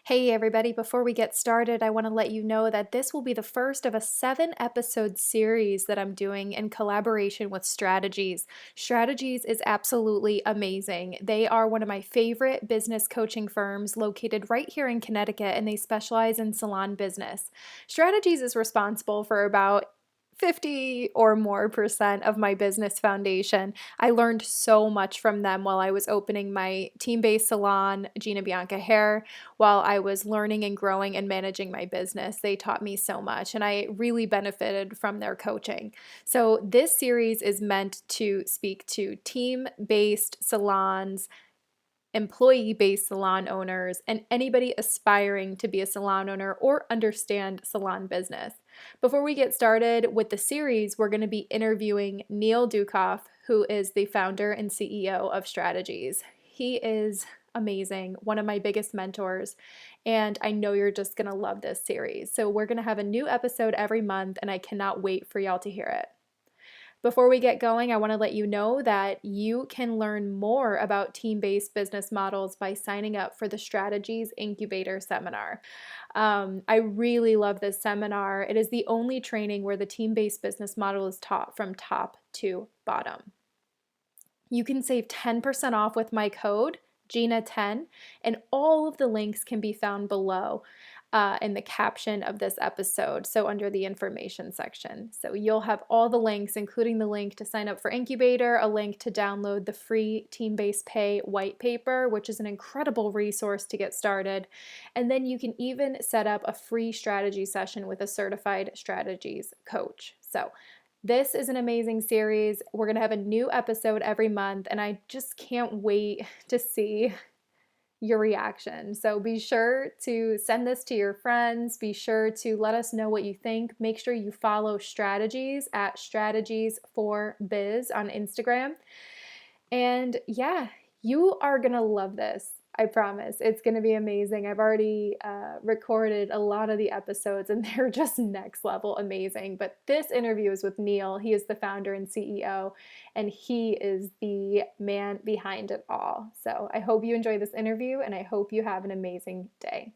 Hey, everybody, before we get started, I want to let you know that this will be the first of a 7 episode series that I'm doing in collaboration with Strategies. Strategies is absolutely amazing. They are one of my favorite business coaching firms located right here in Connecticut, and they specialize in salon business. Strategies is responsible for about 50 or more percent of my business foundation. I learned so much from them while I was opening my team-based salon, Gina Bianca Hair, while I was learning and growing and managing my business. They taught me so much, and I really benefited from their coaching. So, this series is meant to speak to team based salons, employee based salon owners, and anybody aspiring to be a salon owner or understand salon business. Before we get started with the series, we're going to be interviewing Neil Ducoff, who is the founder and CEO of Strategies. He is amazing, one of my biggest mentors, and I know you're just going to love this series. So, we're going to have a new episode every month, and I cannot wait for y'all to hear it. Before we get going, I want to let you know that you can learn more about team-based business models by signing up for the Strategies Incubator seminar. I really love this seminar. It is the only training where the team-based business model is taught from top to bottom. You can save 10% off with my code, Gina10, and all of the links can be found below in the caption of this episode, so under the information section. So you'll have all the links, including the link to sign up for Incubator, a link to download the free Team-Based Pay white paper, which is an incredible resource to get started. And then you can even set up a free strategy session with a certified strategies coach. So this is an amazing series. We're going to have a new episode every month, and I just can't wait to see your reaction. So be sure to send this to your friends. Be sure to let us know what you think. Make sure you follow Strategies at Strategies for Biz on Instagram. And yeah, you are going to love this. I promise. It's going to be amazing. I've already recorded a lot of the episodes and they're just next level amazing. But this interview is with Neil. He is the founder and CEO, and he is the man behind it all. So I hope you enjoy this interview and I hope you have an amazing day.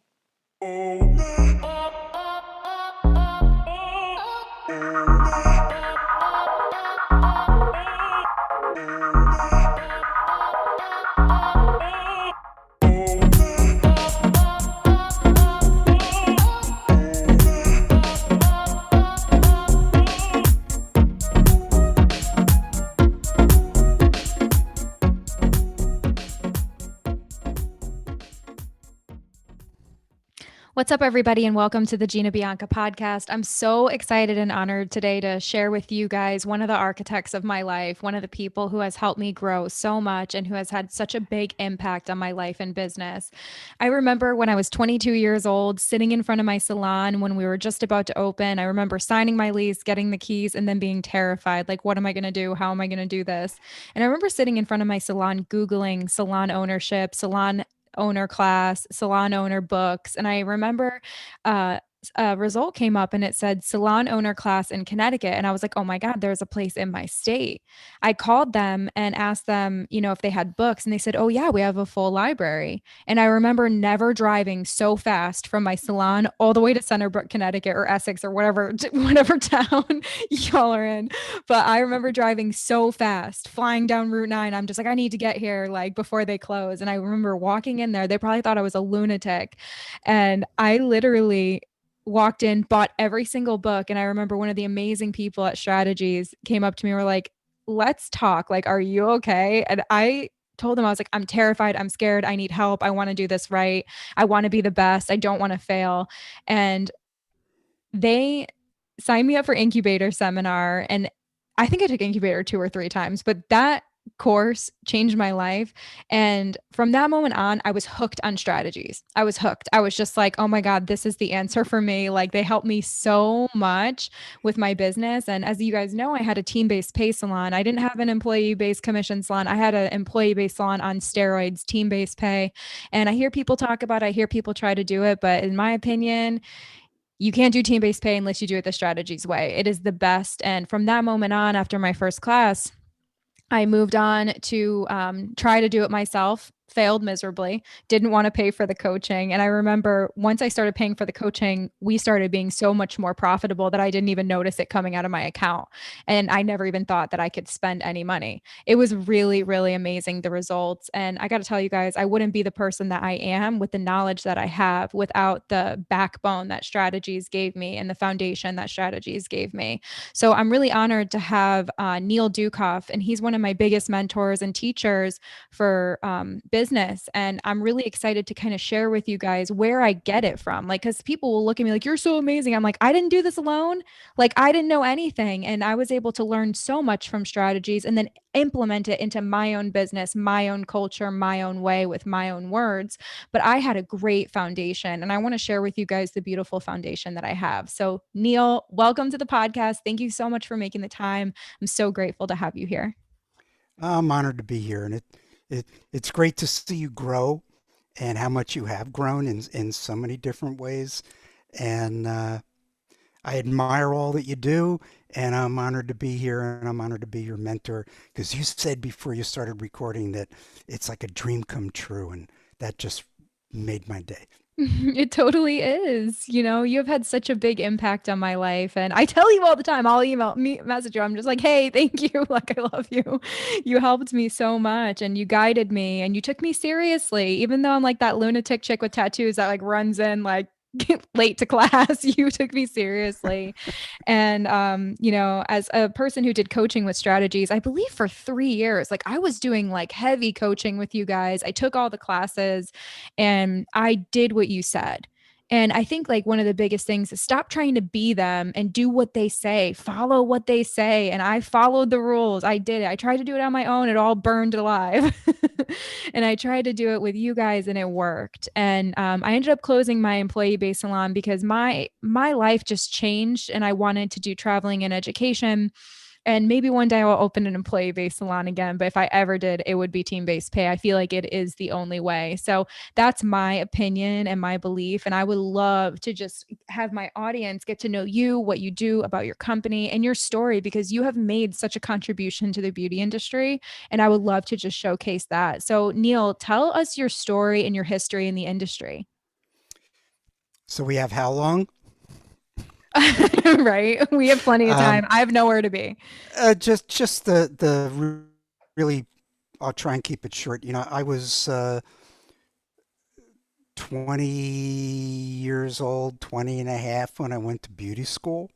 What's up, everybody, and welcome to the Gina Bianca podcast. I'm so excited and honored today to share with you guys one of the architects of my life, one of the people who has helped me grow so much and who has had such a big impact on my life and business. I remember when I was 22 years old, sitting in front of my salon when we were just about to open. I remember signing my lease, getting the keys, and then being terrified. Like, what am I going to do? How am I going to do this? And I remember sitting in front of my salon, Googling salon ownership, salon owner class, salon owner books. And I remember a result came up and it said salon owner class in Connecticut. And I was like, oh my God, there's a place in my state. I called them and asked them, if they had books. And they said, oh yeah, we have a full library. And I remember never driving so fast from my salon all the way to Centerbrook, Connecticut, or Essex, or whatever town y'all are in. But I remember driving so fast, flying down Route 9. I'm just like, I need to get here like before they close. And I remember walking in there. They probably thought I was a lunatic. And I literally walked in, bought every single book. And I remember one of the amazing people at Strategies came up to me and were like, let's talk. Like, are you okay? And I told them, I was like, I'm terrified. I'm scared. I need help. I want to do this right. I want to be the best. I don't want to fail. And they signed me up for Incubator seminar. And I think I took Incubator 2 or 3 times, but that course changed my life. And from that moment on, I was hooked on Strategies. I was hooked. I was just like, oh my God, this is the answer for me. Like, they helped me so much with my business. And as you guys know, I had a team-based pay salon. I didn't have an employee-based commission salon. I had an employee-based salon on steroids, team-based pay. And I hear people talk about it. I hear people try to do it. But in my opinion, you can't do team-based pay unless you do it the Strategies way. It is the best. And from that moment on, after my first class, I moved on to try to do it myself, failed miserably, didn't want to pay for the coaching. And I remember once I started paying for the coaching, we started being so much more profitable that I didn't even notice it coming out of my account. And I never even thought that I could spend any money. It was really, really amazing, the results. And I got to tell you guys, I wouldn't be the person that I am with the knowledge that I have without the backbone that strategies gave me and the foundation that strategies gave me. So I'm really honored to have Neil Ducoff, and he's one of my biggest mentors and teachers for business. And I'm really excited to kind of share with you guys where I get it from. Like, because people will look at me like, you're so amazing. I'm like, I didn't do this alone. Like, I didn't know anything. And I was able to learn so much from strategies and then implement it into my own business, my own culture, my own way with my own words. But I had a great foundation. And I want to share with you guys the beautiful foundation that I have. So, Neil, welcome to the podcast. Thank you so much for making the time. I'm so grateful to have you here. I'm honored to be here, and it's great to see you grow and how much you have grown in so many different ways. And I admire all that you do, and I'm honored to be here, and I'm honored to be your mentor because you said before you started recording that it's like a dream come true, and that just made my day. It totally is. You know, you've had such a big impact on my life. And I tell you all the time, I'll email me, message you. I'm just like, hey, thank you. Like, I love you. You helped me so much and you guided me and you took me seriously, even though I'm like that lunatic chick with tattoos that like runs in like late to class. You took me seriously. And you know, as a person who did coaching with strategies, I believe for 3 years, like I was doing like heavy coaching with you guys. I took all the classes and I did what you said. And I think like one of the biggest things is stop trying to be them and do what they say, follow what they say. And I followed the rules. I did it. I tried to do it on my own. It all burned alive. And I tried to do it with you guys and it worked. And I ended up closing my employee based salon because my life just changed and I wanted to do traveling and education. And maybe one day I'll open an employee based salon again. But if I ever did, it would be team based pay. I feel like it is the only way. So that's my opinion and my belief. And I would love to just have my audience get to know you, what you do about your company and your story, because you have made such a contribution to the beauty industry. And I would love to just showcase that. So, Neil, tell us your story and your history in the industry. So we have how long? Right? We have plenty of Um, time. I have nowhere to be. just really. I'll try and keep it short. I was 20 years old, 20 and a half when I went to beauty school.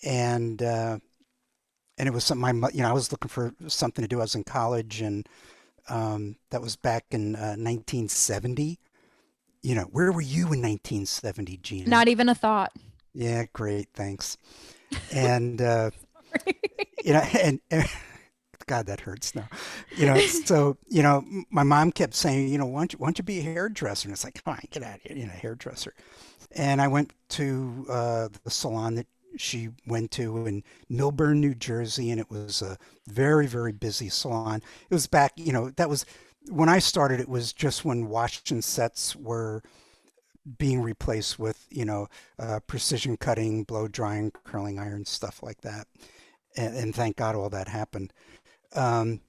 And, uh, and it was something I was looking for something to do. I was in college and, that was back in 1970. Where were you in 1970, Gina? Not even a thought. Yeah, great. Thanks. And, Sorry. and God, that hurts now. So, my mom kept saying, why don't you be a hairdresser? And it's like, come on, get out of here, hairdresser. And I went to the salon that she went to in Millburn, New Jersey, and it was a very, very busy salon. It was back, that was when I started, it was just when washing sets were being replaced with, precision cutting, blow drying, curling irons, stuff like that. And thank God all that happened. Um,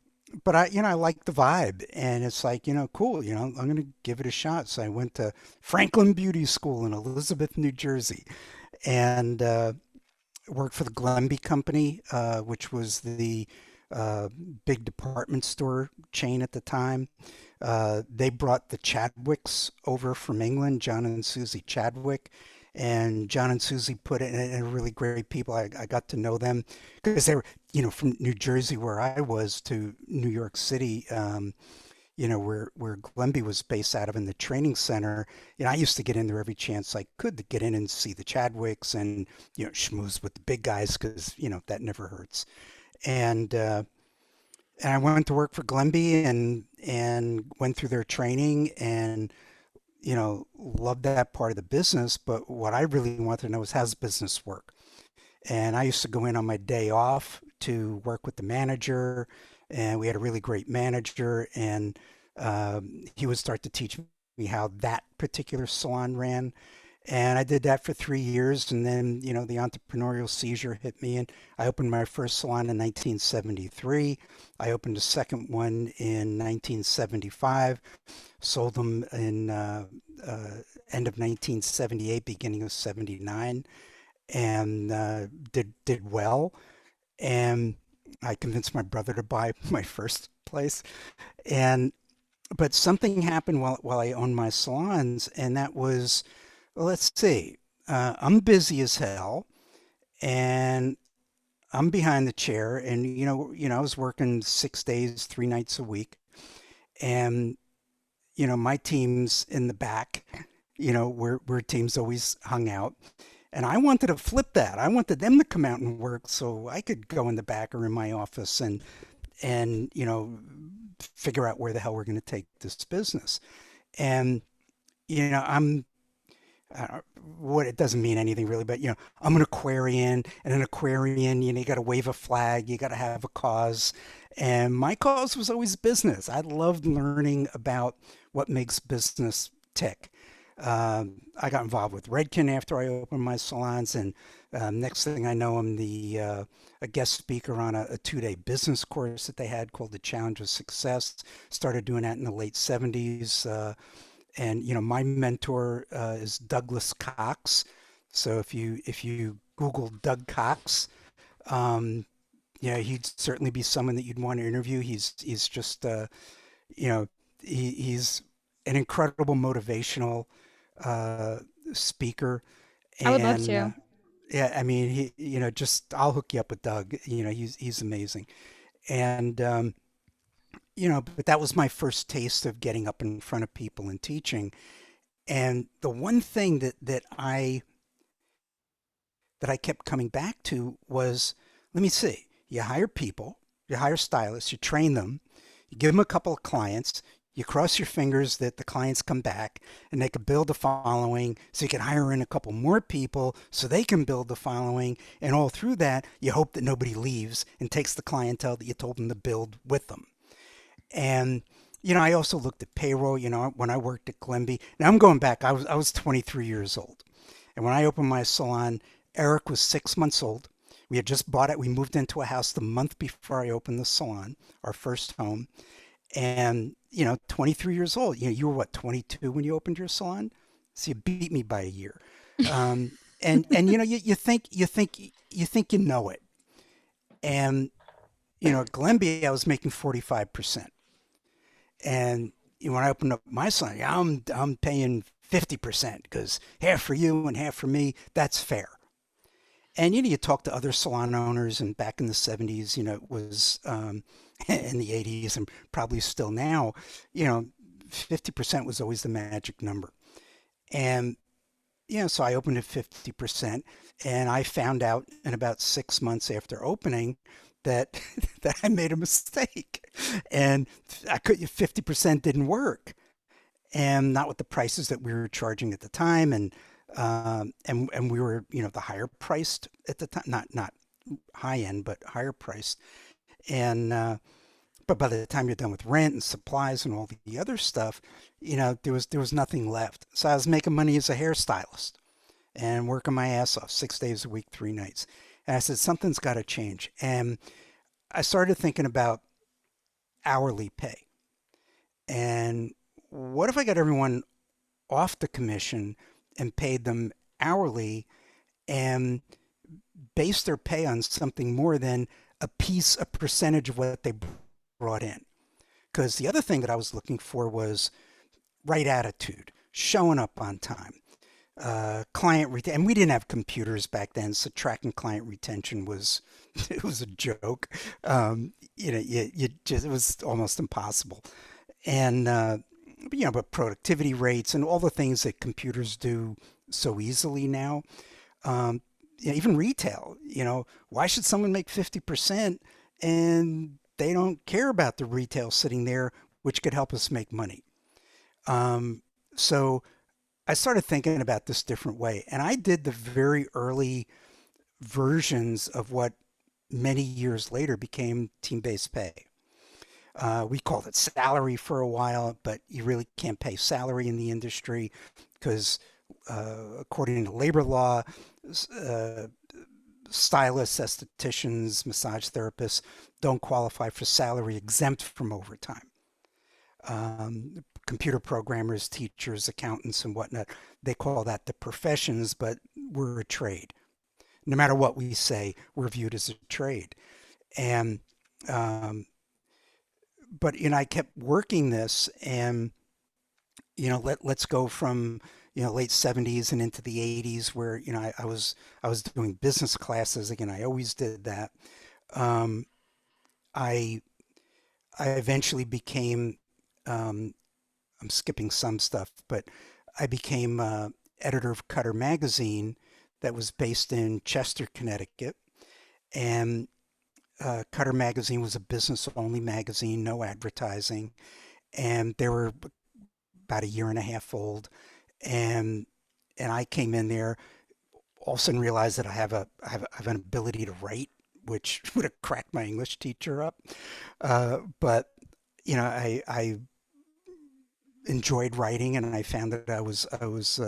but I like the vibe, and it's like, cool, I'm going to give it a shot. So I went to Franklin Beauty School in Elizabeth, New Jersey, and worked for the Glenby Company, which was the uh, big department store chain at the time. They brought the Chadwicks over from England, John and Susie Chadwick. And John and Susie put it in really great people. I got to know them because they were, from New Jersey, where I was, to New York City, where Glenby was based out of in the training center. I used to get in there every chance I could to get in and see the Chadwicks and, schmooze with the big guys because, that never hurts. And, uh, and I went to work for Glenby and went through their training and loved that part of the business. But what I really wanted to know is how's business work. And I used to go in on my day off to work with the manager, and we had a really great manager, and he would start to teach me how that particular salon ran. And I did that for 3 years. And then, the entrepreneurial seizure hit me. And I opened my first salon in 1973. I opened a second one in 1975, sold them in end of 1978, beginning of 79, and did well. And I convinced my brother to buy my first place. And but something happened while I owned my salons, and that was, well, let's see, I'm busy as hell, and I'm behind the chair, and I was working 6 days, 3 nights a week, and my team's in the back, where teams always hung out. And I wanted to flip that. I wanted them to come out and work so I could go in the back or in my office and figure out where the hell we're going to take this business. And I'm what it doesn't mean anything really, but I'm an Aquarian, and an Aquarian, you got to wave a flag, you got to have a cause, and my cause was always business. I loved learning about what makes business tick. I got involved with Redken after I opened my salons, and next thing I know, I'm a guest speaker on a 2-day business course that they had called the Challenge of Success. Started doing that in the late 70s. And my mentor is Douglas Cox. So if you Google Doug Cox, he'd certainly be someone that you'd want to interview. He's just you know he's an incredible motivational speaker, I would love and to. yeah, I mean, just I'll hook you up with Doug. He's amazing, and but that was my first taste of getting up in front of people and teaching. And the one thing that I kept coming back to was, let me see, you hire people, you hire stylists, you train them, you give them a couple of clients, you cross your fingers that the clients come back and they can build a following so you can hire in a couple more people so they can build the following. And all through that, you hope that nobody leaves and takes the clientele that you told them to build with them. And I also looked at payroll. When I worked at Glenby. Now I'm going back. I was 23 years old, and when I opened my salon, Eric was 6 months old. We had just bought it. We moved into a house the month before I opened the salon, our first home. And 23 years old. You were what, 22 when you opened your salon? So you beat me by a year. And you think you know it. And at Glenby, I was making 45%. And when I opened up my salon, yeah, I'm paying 50% because half for you and half for me. That's fair. And you talk to other salon owners, and back in the 70s, it was in the 80s, and probably still now, 50% was always the magic number. And so I opened at 50%, and I found out in about 6 months after opening that that I made a mistake, and I could 50% didn't work, and not with the prices that we were charging at the time, and we were the higher priced at the time, not high end, but higher priced, and but by the time you're done with rent and supplies and all the other stuff, there was nothing left. So I was making money as a hairstylist and working my ass off 6 days a week, 3 nights. And I said, something's got to change. And I started thinking about hourly pay. And what if I got everyone off the commission and paid them hourly and based their pay on something more than a percentage of what they brought in? Because the other thing that I was looking for was right attitude, showing up on time, and we didn't have computers back then, so tracking client retention was it was a joke. You just, it was almost impossible. And but productivity rates and all the things that computers do so easily now. Even retail. Why should someone make 50% and they don't care about the retail sitting there, which could help us make money? So I started thinking about this different way, and I did the very early versions of what many years later became team-based pay. We called it salary for a while, but you really can't pay salary in the industry because according to labor law, uh, stylists, estheticians, massage therapists don't qualify for salary exempt from overtime. Computer programmers, teachers, accountants, and whatnot, they call that the professions, but we're a trade. No matter what we say, we're viewed as a trade. And, um, but, I kept working this, and, let's go from, late 70s and into the 80s where, I was doing business classes again. I always did that. Um, I, I eventually became, um, I'm skipping some stuff, but I became editor of Cutter magazine that was based in Chester, Connecticut. And Cutter magazine was a business only magazine, no advertising. And they were about a year and a half old. And I came in there, all of a sudden realized that I have an ability to write, which would have cracked my English teacher up. But I enjoyed writing, and I found that I was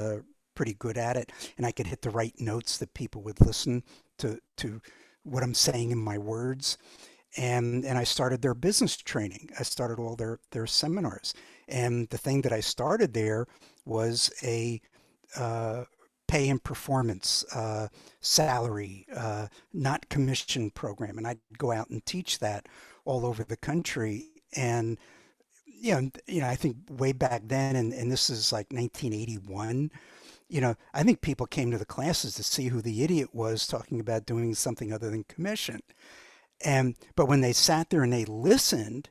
pretty good at it, and I could hit the right notes that people would listen to what I'm saying in my words. And I started their business training. I started all their seminars, and the thing that I started there was a uh, pay and performance salary, not commission program, and I'd go out and teach that all over the country. And I think way back then, and this is like 1981, I think people came to the classes to see who the idiot was talking about doing something other than commission. But when they sat there and they listened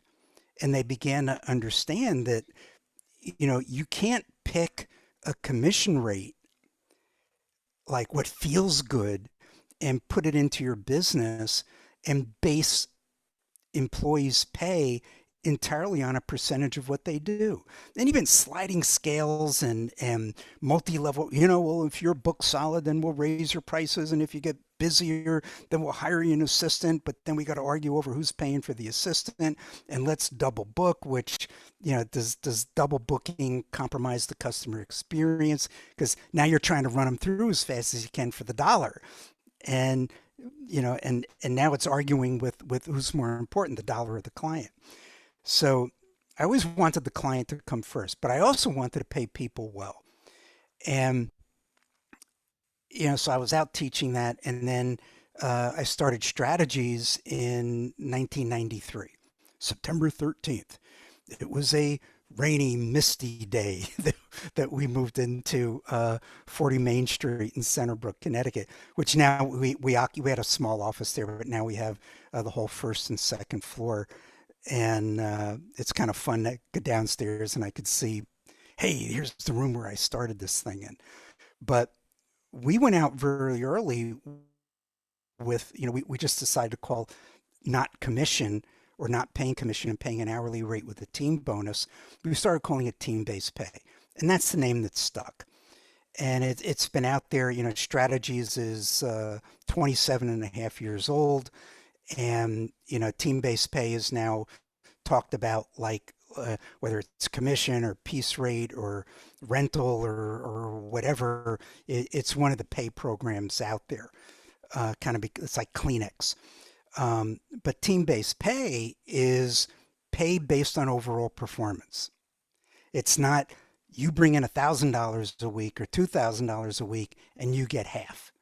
and they began to understand that, you can't pick a commission rate like what feels good and put it into your business and base employees' pay entirely on a percentage of what they do. And even sliding scales and multi-level, well, if you're booked solid, then we'll raise your prices. And if you get busier, then we'll hire you an assistant. But then we got to argue over who's paying for the assistant. And let's double book, which, does double booking compromise the customer experience? Because now you're trying to run them through as fast as you can for the dollar. And and now it's arguing with who's more important, the dollar or the client. So I always wanted the client to come first, but I also wanted to pay people well. And, so I was out teaching that. And then I started strategies in 1993, September 13th. It was a rainy, misty day that we moved into 40 Main Street in Centerbrook, Connecticut, which now we had a small office there, but now we have the whole first and second floor. And it's kind of fun to go downstairs and I could see, hey, here's the room where I started this thing in. But we went out very early with, we just decided to call not commission or not paying commission and paying an hourly rate with a team bonus. We started calling it team-based pay. And that's the name that stuck. And it's been out there, Strategies is 27 and a half years old. And, team-based pay is now talked about like whether it's commission or piece rate or rental or whatever. It's one of the pay programs out there. It's like Kleenex. But team-based pay is pay based on overall performance. It's not you bring in $1,000 a week or $2,000 a week and you get half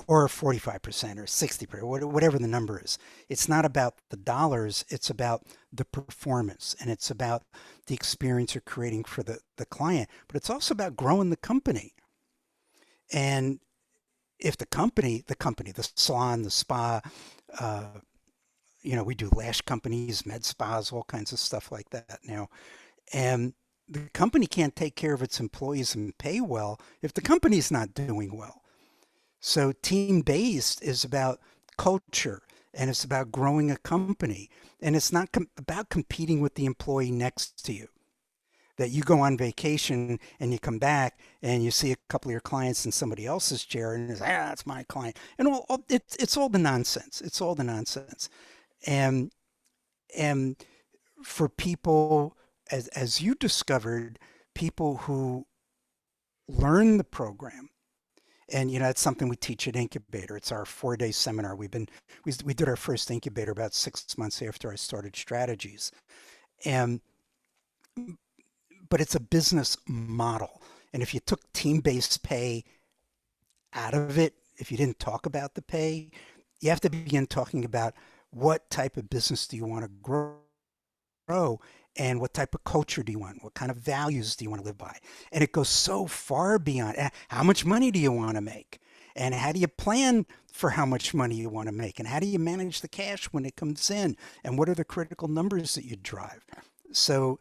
or 45% or 60%, whatever the number is. It's not about the dollars, it's about the performance and it's about the experience you're creating for the client, but it's also about growing the company. And if the salon, the spa, uh, we do lash companies, med spas, all kinds of stuff like that now. And the company can't take care of its employees and pay well if the company's not doing well. So team-based is about culture and it's about growing a company. And it's not about competing with the employee next to you. That you go on vacation and you come back and you see a couple of your clients in somebody else's chair and it's, that's my client. And it's all the nonsense. It's all the nonsense. And and for people, as you discovered, people who learn the program. And that's something we teach at Incubator. It's our 4-day seminar. We did our first Incubator about 6 months after I started Strategies. And but it's a business model. And if you took team-based pay out of it, if you didn't talk about the pay, you have to begin talking about what type of business do you want to grow, and what type of culture do you want? What kind of values do you want to live by? And it goes so far beyond how much money do you want to make? And how do you plan for how much money you want to make? And how do you manage the cash when it comes in? And what are the critical numbers that you drive? So,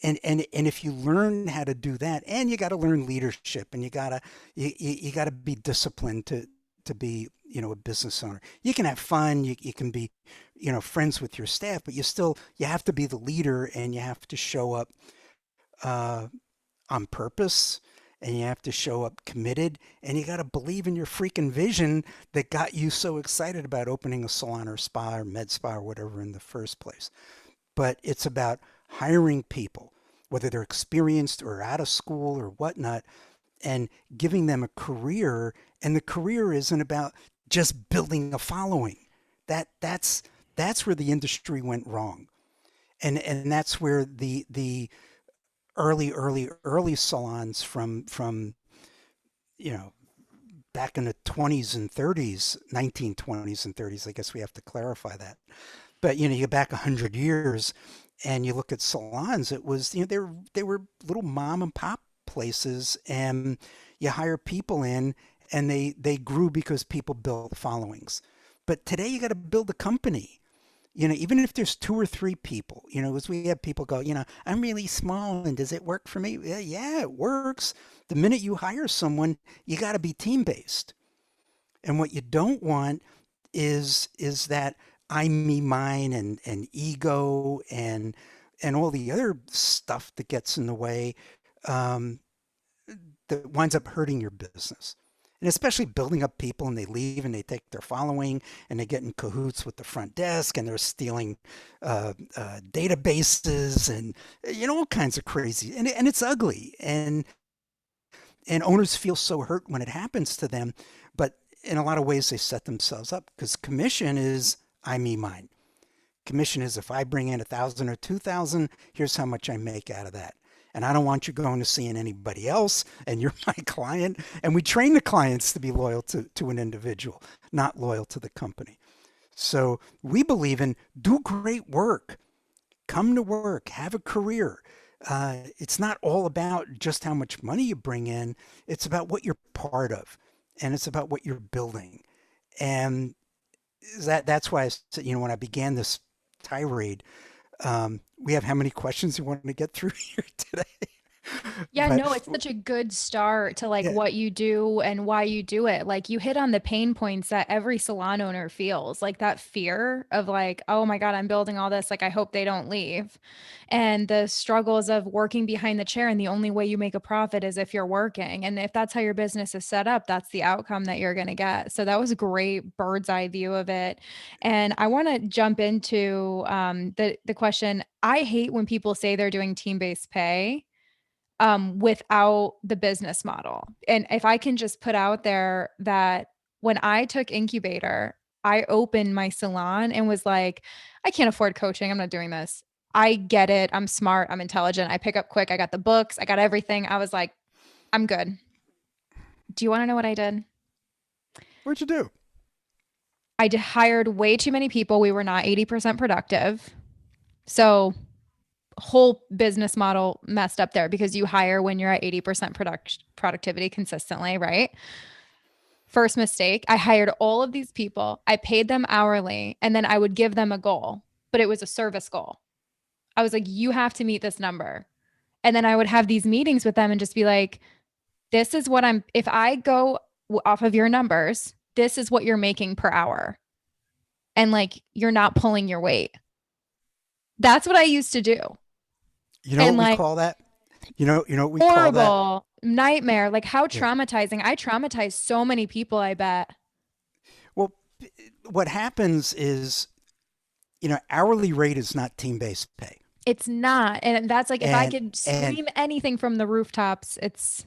and if you learn how to do that, and you got to learn leadership, and you got to be disciplined to be a business owner. You can have fun, you can be friends with your staff, but you have to be the leader, and you have to show up uh, on purpose, and you have to show up committed, and you got to believe in your freaking vision that got you so excited about opening a salon or spa or med spa or whatever in the first place. But it's about hiring people, whether they're experienced or out of school or whatnot, and giving them a career. And the career isn't about just building a following. That's where the industry went wrong. And that's where the early salons from you know back in the 20s and 30s, 1920s and 30s, I guess we have to clarify that. But you go back 100 years, and you look at salons. It was they were little mom and pop places, and you hire people in, and they grew because people built followings. But today you got to build a company. Even if there's two or three people, as we have people go, I'm really small, and does it work for me? Yeah, yeah, it works. The minute you hire someone, you got to be team based. And what you don't want is that I, me, mine, and ego, and all the other stuff that gets in the way, um, that winds up hurting your business. And especially building up people, and they leave and they take their following, and they get in cahoots with the front desk, and they're stealing databases, and all kinds of crazy, and it's ugly, and owners feel so hurt when it happens to them. But in a lot of ways, they set themselves up, because commission is I, me, mine. Commission is, if I bring in 1,000 or 2,000, here's how much I make out of that. And I don't want you going to seeing anybody else, and you're my client. And we train the clients to be loyal to an individual, not loyal to the company. So we believe in do great work, come to work, have a career. It's not all about just how much money you bring in. It's about what you're part of, and it's about what you're building. And that's why I said, when I began this tirade, we have how many questions you want to get through here today? Yeah, But no, it's such a good start to like yeah, what you do and why you do it. Like you hit on the pain points that every salon owner feels, like that fear of like, oh my God, I'm building all this. Like, I hope they don't leave. And the struggles of working behind the chair. And the only way you make a profit is if you're working. And if that's how your business is set up, that's the outcome that you're going to get. So that was a great bird's eye view of it. And I want to jump into the question. I hate when people say they're doing team-based pay without the business model. And if I can just put out there that when I took Incubator, I opened my salon and was like, I can't afford coaching. I'm not doing this. I get it. I'm smart. I'm intelligent. I pick up quick. I got the books. I got everything. I was like, I'm good. Do you want to know what I did? what'd you do? Hired way too many people. We were not 80% productive. So whole business model messed up there because you hire when you're at 80% productivity consistently, right? First mistake, I hired all of these people. I paid them hourly and then I would give them a goal, but it was a service goal. I was like, you have to meet this number. And then I would have these meetings with them and just be like, this is what if I go off of your numbers, this is what you're making per hour. And like, you're not pulling your weight. That's what I used to do. You know And what we like, call that? You know what we call that? horrible nightmare. Like how Yeah. traumatizing. I traumatized so many people, I bet. Well, what happens is, hourly rate is not team-based pay. It's not. And that's like if I And could and scream anything from the rooftops, it's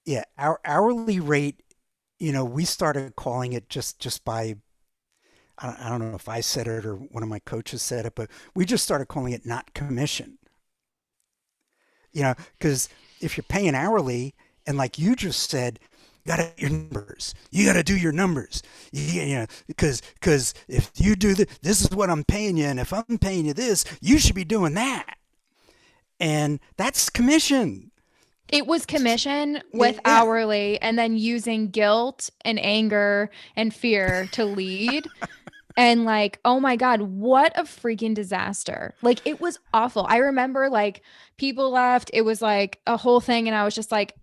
yeah, our hourly rate, we started calling it just by, I don't know if I said it or one of my coaches said it, but we just started calling it not commission. Because if you're paying hourly, and like you just said, you got to your numbers. You got to do your numbers. Because if you do this is what I'm paying you, and if I'm paying you this, you should be doing that, and that's commission. it was commission with Yeah, hourly and then using guilt and anger and fear to lead. And like, oh my God, what a freaking disaster. Like, it was awful. I remember like people left. It was like a whole thing. And I was just like,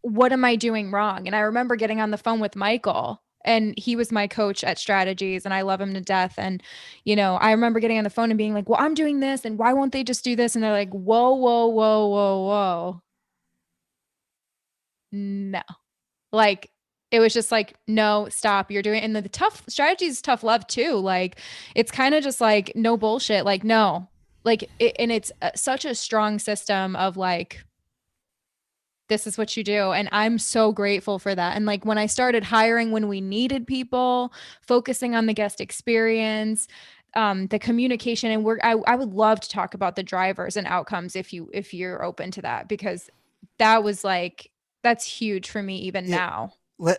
what am I doing wrong? And I remember getting on the phone with Michael, and he was my coach at Strategies, and I love him to death. And, I remember getting on the phone and being like, well, I'm doing this, and why won't they just do this? And they're like, whoa, whoa, whoa, whoa, whoa. No. Like, it was just like, no, stop. You're doing, and the tough strategies is tough love too. Like, it's kind of just like, no bullshit. Like, no, like, and it's such a strong system of like, this is what you do. And I'm so grateful for that. And like when I started hiring when we needed people, focusing on the guest experience, the communication, and I would love to talk about the drivers and outcomes if you're open to that, because that was like, that's huge for me even yeah. now.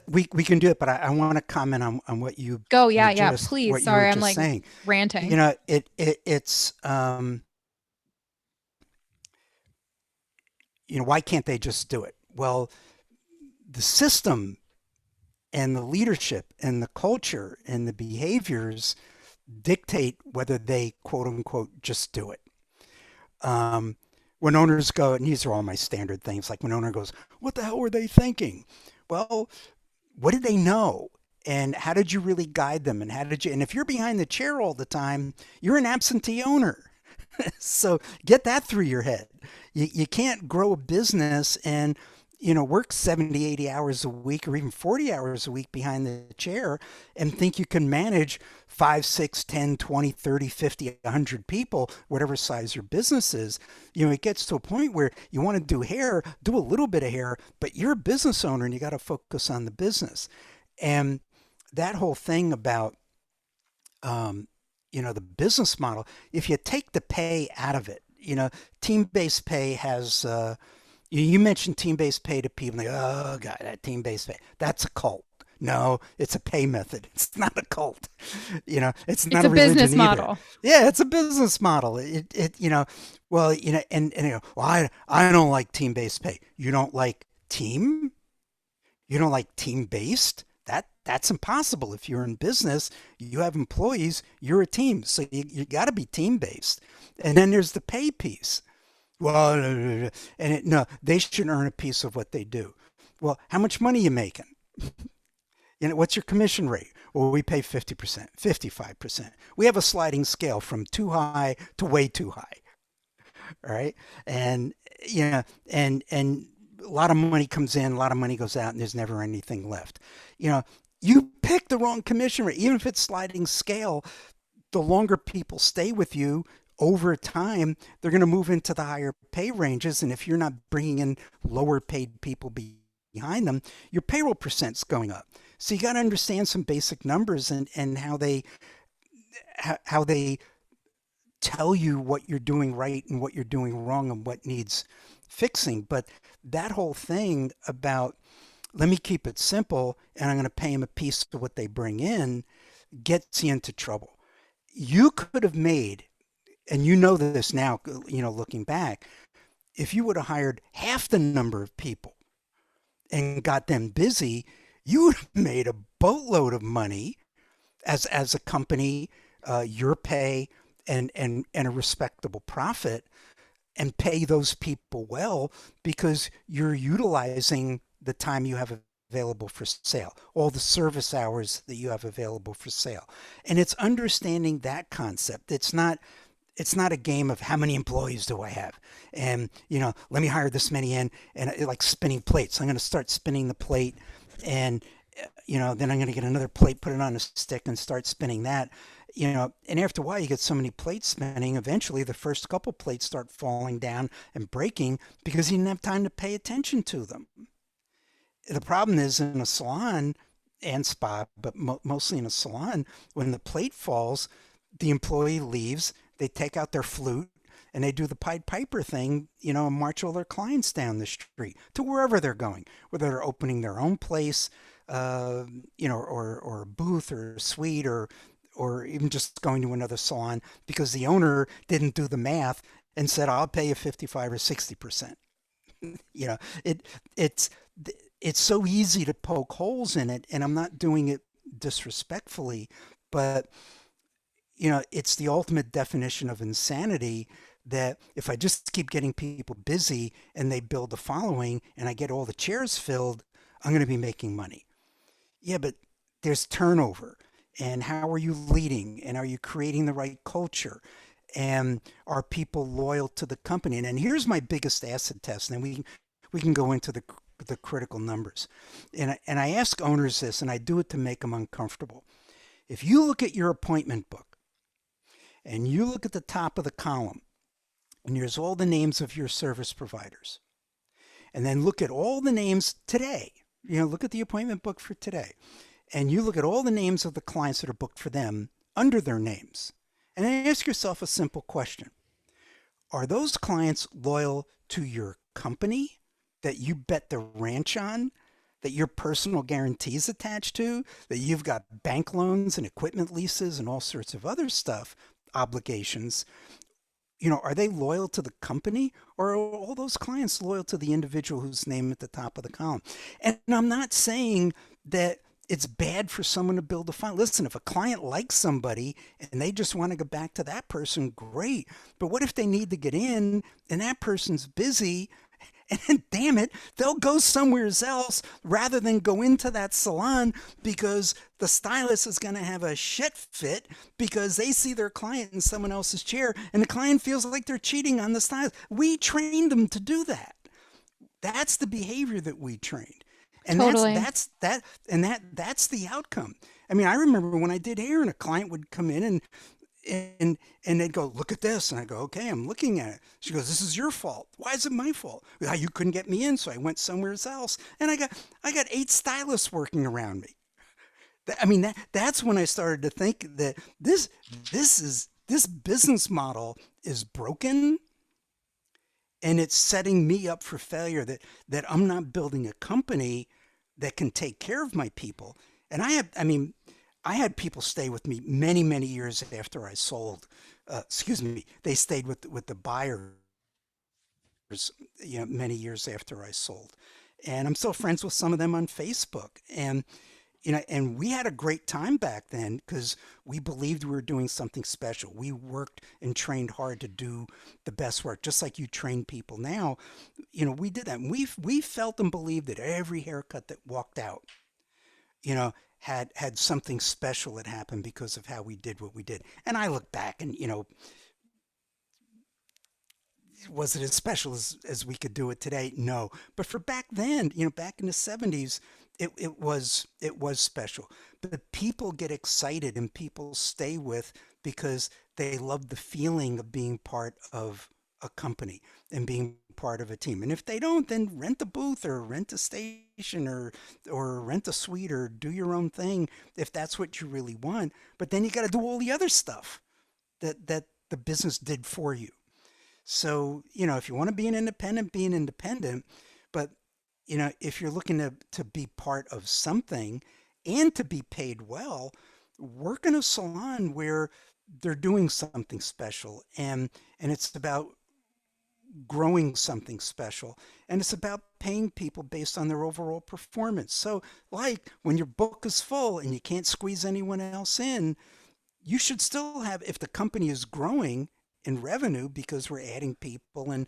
We can do it, but I want to comment on what you Go. were Yeah. Yeah. just Please. what you were Sorry. I'm just like saying. ranting. It's why can't they just do it? Well, the system and the leadership and the culture and the behaviors dictate whether they quote unquote just do it. When owners go, and these are all my standard things, like when owner goes, what the hell were they thinking? Well, what did they know? And how did you really guide them? And if you're behind the chair all the time, you're an absentee owner. So get that through your head. You can't grow a business and work 70, 80 hours a week or even 40 hours a week behind the chair and think you can manage 5, 6, 10, 20, 30, 50, 100 people, whatever size your business is. It gets to a point where you want to do hair, do a little bit of hair, but you're a business owner and you got to focus on the business. And that whole thing about, the business model, if you take the pay out of it, team-based pay has, you mentioned team-based pay to people, and they go, oh, God, that team-based pay, that's a cult. No, it's a pay method. It's not a cult. It's It's not a a business religion either. model. Yeah, it's a business model. Well, well, I don't like team-based pay. You don't like team? You don't like team-based? That's impossible. If you're in business, you have employees, you're a team. So you got to be team-based. And then there's the pay piece. Well, no, they should earn a piece of what they do. Well, how much money are you making? What's your commission rate? Well, we pay 50%, 55%. We have a sliding scale from too high to way too high. All right. And, and a lot of money comes in, a lot of money goes out, and there's never anything left. You pick the wrong commission rate, even if it's sliding scale, the longer people stay with you, over time, they're going to move into the higher pay ranges. And if you're not bringing in lower paid people behind them, your payroll percent's going up. So you got to understand some basic numbers and how they tell you what you're doing right and what you're doing wrong and what needs fixing. But that whole thing about, let me keep it simple and I'm going to pay them a piece of what they bring in, gets you into trouble. You could have made, and this now, looking back, if you would have hired half the number of people and got them busy, you would have made a boatload of money as a company, your pay and a respectable profit, and pay those people well because you're utilizing the time you have available for sale, all the service hours that you have available for sale. And it's understanding that concept. It's not a game of how many employees do I have? And, let me hire this many in, and like spinning plates. I'm going to start spinning the plate, and, then I'm going to get another plate, put it on a stick and start spinning that. And after a while, you get so many plates spinning. Eventually, the first couple plates start falling down and breaking because you didn't have time to pay attention to them. The problem is in a salon and spa, but mostly in a salon, when the plate falls, the employee leaves, they take out their flute, and they do the Pied Piper thing, and march all their clients down the street to wherever they're going, whether they're opening their own place, uh, or a booth or a suite or even just going to another salon because the owner didn't do the math and said, I'll pay you 55 or 60%. You know, it it's it's so easy to poke holes in it, and I'm not doing it disrespectfully, but it's the ultimate definition of insanity that if I just keep getting people busy and they build the following and I get all the chairs filled, I'm going to be making money. Yeah, but there's turnover. And how are you leading? And are you creating the right culture? And are people loyal to the company? And here's my biggest acid test. And then we can go into the critical numbers. And I ask owners this, and I do it to make them uncomfortable. If you look at your appointment book and you look at the top of the column, and there's all the names of your service providers, and then look at all the names today. Look at the appointment book for today, and you look at all the names of the clients that are booked for them under their names, and then ask yourself a simple question. Are those clients loyal to your company that you bet the ranch on, that your personal guarantees attached to, that you've got bank loans and equipment leases and all sorts of other stuff, obligations? Are they loyal to the company, or are all those clients loyal to the individual whose name at the top of the column? And I'm not saying that it's bad for someone to build a file. Listen, if a client likes somebody and they just want to go back to that person, great. But what if they need to get in and that person's busy? And damn it, they'll go somewhere else rather than go into that salon because the stylist is going to have a shit fit because they see their client in someone else's chair and the client feels like they're cheating on the stylist. We trained them to do that. That's the behavior that we trained. And that's Totally. that's that and that's the outcome. I mean, I remember when I did hair and a client would come in and they'd go, look at this. And I go, okay, I'm looking at it. She goes, this is your fault. Why is it my fault? "Ah, you couldn't get me in, so I went somewhere else. And I got 8 stylists working around me. I mean, that's when I started to think that this business model is broken and it's setting me up for failure, that I'm not building a company that can take care of my people. And I had people stay with me many, many years after I sold. Excuse me, they stayed with the buyers, many years after I sold. And I'm still friends with some of them on Facebook. And we had a great time back then because we believed we were doing something special. We worked and trained hard to do the best work, just like you train people now. We did that. And we felt and believed that every haircut that walked out, had something special that happened because of how we did what we did. And I look back and, was it as special as we could do it today? No. But for back then, back in the 70s, it was special. But people get excited and people stay with because they love the feeling of being part of a company and being part of a team. And if they don't, then rent a booth or rent a station or rent a suite or do your own thing if that's what you really want. But then you got to do all the other stuff that the business did for you. So, if you want to be an independent, be an independent. But, if you're looking to be part of something and to be paid well, work in a salon where they're doing something special and it's about growing something special, and it's about paying people based on their overall performance. So, like when your book is full and you can't squeeze anyone else in, you should still have, if the company is growing in revenue because we're adding people and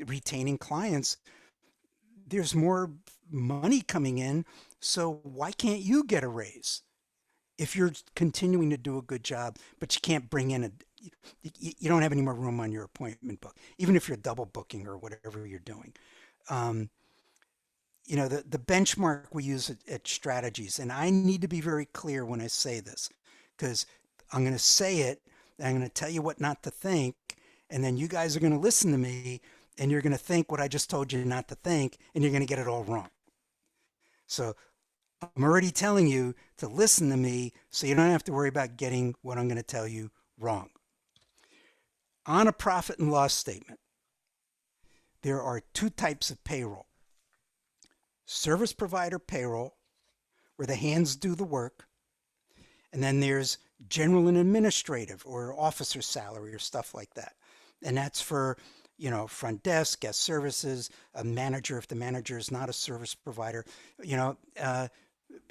retaining clients, there's more money coming in. So why can't you get a raise if you're continuing to do a good job, but you can't bring in you don't have any more room on your appointment book, even if you're double booking or whatever you're doing. Um, the benchmark we use at strategies, and I need to be very clear when I say this, because I'm going to say it, and I'm going to tell you what not to think, and then you guys are going to listen to me, and you're going to think what I just told you not to think, and you're going to get it all wrong. So I'm already telling you to listen to me so you don't have to worry about getting what I'm going to tell you wrong. On a profit and loss statement, there are two types of payroll: service provider payroll, where the hands do the work, and then there's general and administrative or officer salary or stuff like that. And that's for, front desk, guest services, a manager if the manager is not a service provider. You know,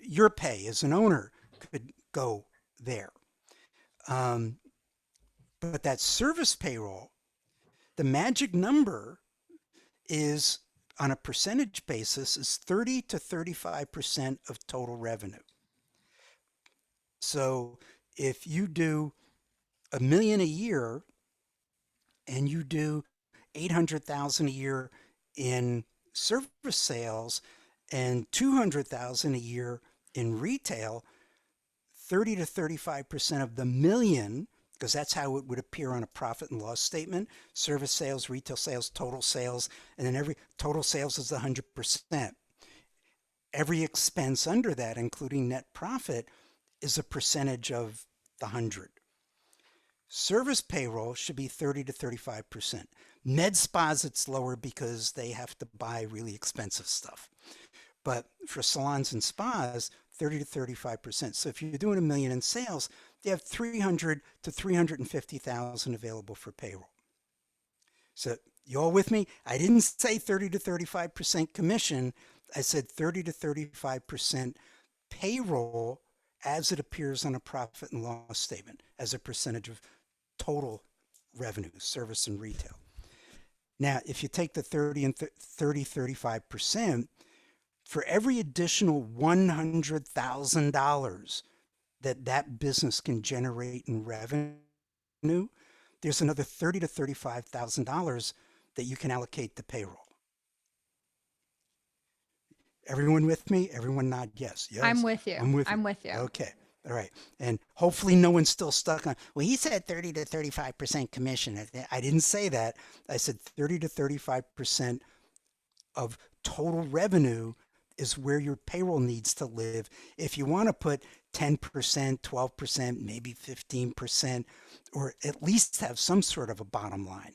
your pay as an owner could go there. Um, but that service payroll, the magic number is on a percentage basis is 30 to 35% of total revenue. So if you do a million a year and you do 800,000 a year in service sales and 200,000 a year in retail, 30 to 35% of the million, because that's how it would appear on a profit and loss statement: service sales, retail sales, total sales, and then every total sales is 100%. Every expense under that, including net profit, is a percentage of the 100. Service payroll should be 30 to 35%. Med spas, it's lower because they have to buy really expensive stuff. But for salons and spas, 30 to 35%. So if you're doing a million in sales, you have 300 to 350,000 available for payroll. So you all with me? I didn't say 30 to 35% commission. I said 30 to 35% payroll as it appears on a profit and loss statement as a percentage of total revenue, service and retail. Now, if you take the 35%, for every additional $100,000 that business can generate in revenue, there's another $30,000 to $35,000 that you can allocate to payroll. Everyone with me? Everyone nod yes. I'm Yes. with you. I'm with you. I'm with you. Okay. All right. And hopefully no one's still stuck on, well, he said 30 to 35% commission. I didn't say that. I said 30 to 35% of total revenue is where your payroll needs to live. If you want to put 10%, 12%, maybe 15%, or at least have some sort of a bottom line,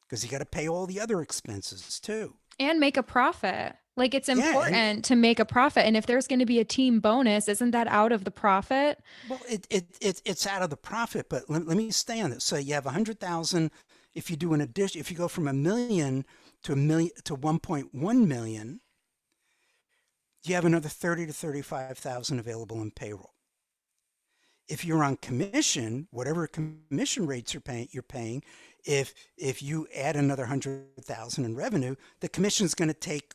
because you got to pay all the other expenses too. And make a profit. Like, it's Yeah, and important to make a profit. And if there's going to be a team bonus, isn't that out of the profit? well, it's out of the profit, but let me stay on this. So you have 100,000. If you do an addition, if you go from a million to 1.1 million, you have another 30 to 35,000 available in payroll. If you're on commission, whatever commission rates you're paying, if you add another 100,000 in revenue, the commission is going to take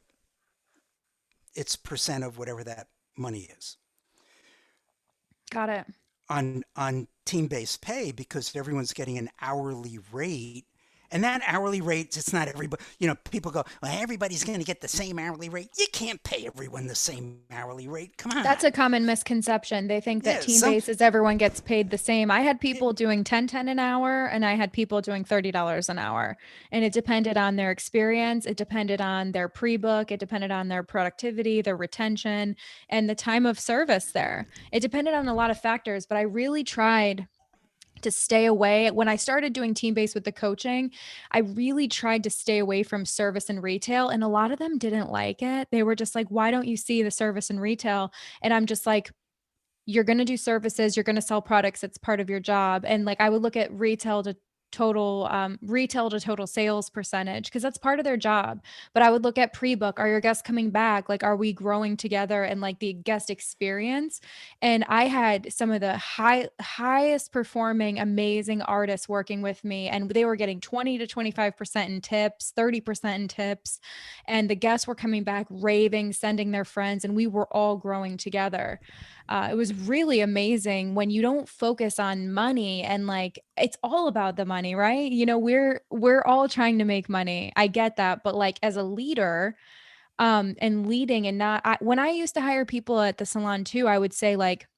its percent of whatever that money is. Got it. On team-based pay, because everyone's getting an hourly rate, and that hourly rate, it's not everybody. People go, well, everybody's going to get the same hourly rate. You can't pay everyone the same hourly rate. Come on. That's a common misconception. They think that Yeah, team based is everyone gets paid the same. I had people doing 10 an hour, and I had people doing $30 an hour. And it depended on their experience. It depended on their pre-book. It depended on their productivity, their retention, and the time of service there. It depended on a lot of factors, but I really tried to stay away. When I started doing team based with the coaching, I really tried to stay away from service and retail. And a lot of them didn't like it. They were just like, why don't you see the service and retail? And I'm just like, you're going to do services, you're going to sell products. It's part of your job. And like, I would look at retail to total sales percentage, because that's part of their job. But I would look at pre-book. Are your guests coming back? Like, are we growing together, and like the guest experience? And I had some of the highest performing amazing artists working with me, and they were getting 20 to 25% in tips, 30% in tips, and the guests were coming back raving, sending their friends, and we were all growing together. It was really amazing when you don't focus on money, and like, it's all about the money, right? We're all trying to make money. I get that, but like, as a leader, and leading, and not, when I used to hire people at the salon too, I would say like,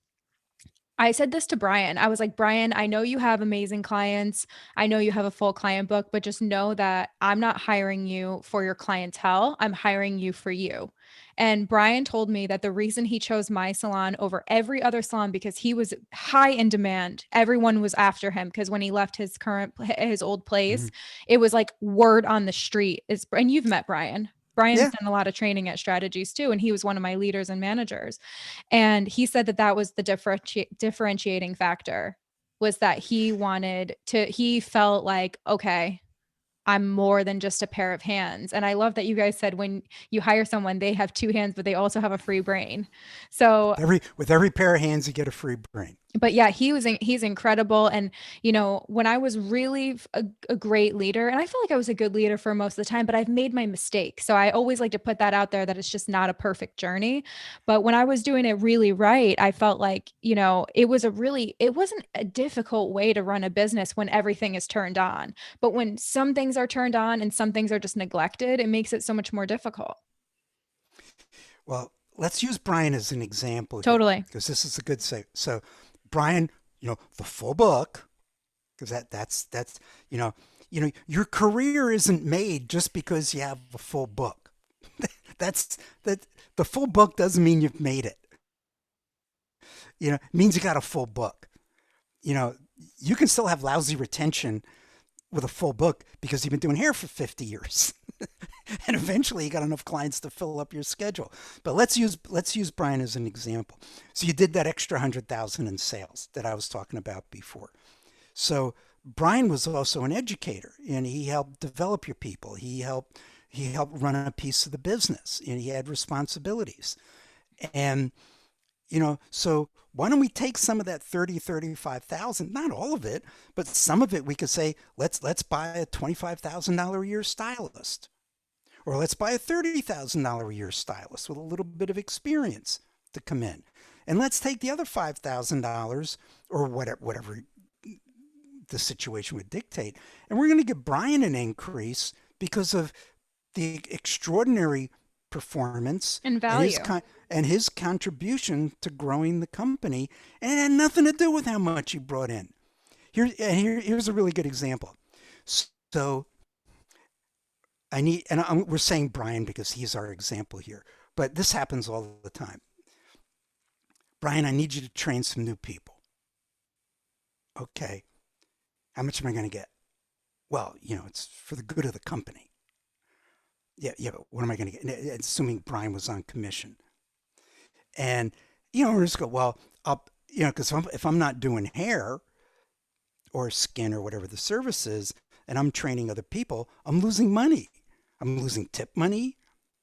I said this to Brian. I was like, Brian, I know you have amazing clients. I know you have a full client book, but just know that I'm not hiring you for your clientele. I'm hiring you for you. And Brian told me that the reason he chose my salon over every other salon because he was high in demand. Everyone was after him because when he left his old place, Mhm. it was like word on the street. And you've met Brian. Brian's Yeah. done a lot of training at Strategies too, and he was one of my leaders and managers. And he said that that was the differentiating factor was that he felt like, okay, I'm more than just a pair of hands. And I love that you guys said when you hire someone, they have two hands, but they also have a free brain. So With every pair of hands, you get a free brain. but yeah, he's incredible. And when I was really a great leader, and I feel like I was a good leader for most of the time, but I've made my mistakes. So I always like to put that out there that it's just not a perfect journey. But when I was doing it really right, I felt like, it wasn't a difficult way to run a business when everything is turned on. But when some things are turned on and some things are just neglected, it makes it so much more difficult. Well, let's use Brian as an example here Totally. because this is a good say. So, Brian, the full book, because that's your career isn't made just because you have a full book. That the full book doesn't mean you've made it. It means you got a full book. You know, you can still have lousy retention with a full book because you've been doing hair for 50 years. And eventually you got enough clients to fill up your schedule. But let's use Brian as an example. So you did that extra 100,000 in sales that I was talking about before. So Brian was also an educator, and he helped develop your people. He helped run a piece of the business, and he had responsibilities. And so why don't we take some of that 35,000, not all of it, but some of it we could say, let's buy a $25,000 a year stylist. Or let's buy a $30,000 a year stylist with a little bit of experience to come in. And let's take the other $5,000 or whatever the situation would dictate. And we're going to give Brian an increase because of the extraordinary performance And and value. his contribution to growing the company. And it had nothing to do with how much he brought in. Here's a really good example. So we're saying Brian because he's our example here, but this happens all the time. Brian, I need you to train some new people. Okay. How much am I going to get? Well, it's for the good of the company. Yeah, yeah, but what am I going to get? Assuming Brian was on commission. And, we're just go, well, because if I'm not doing hair or skin or whatever the service is, and I'm training other people, I'm losing money. I'm losing tip money.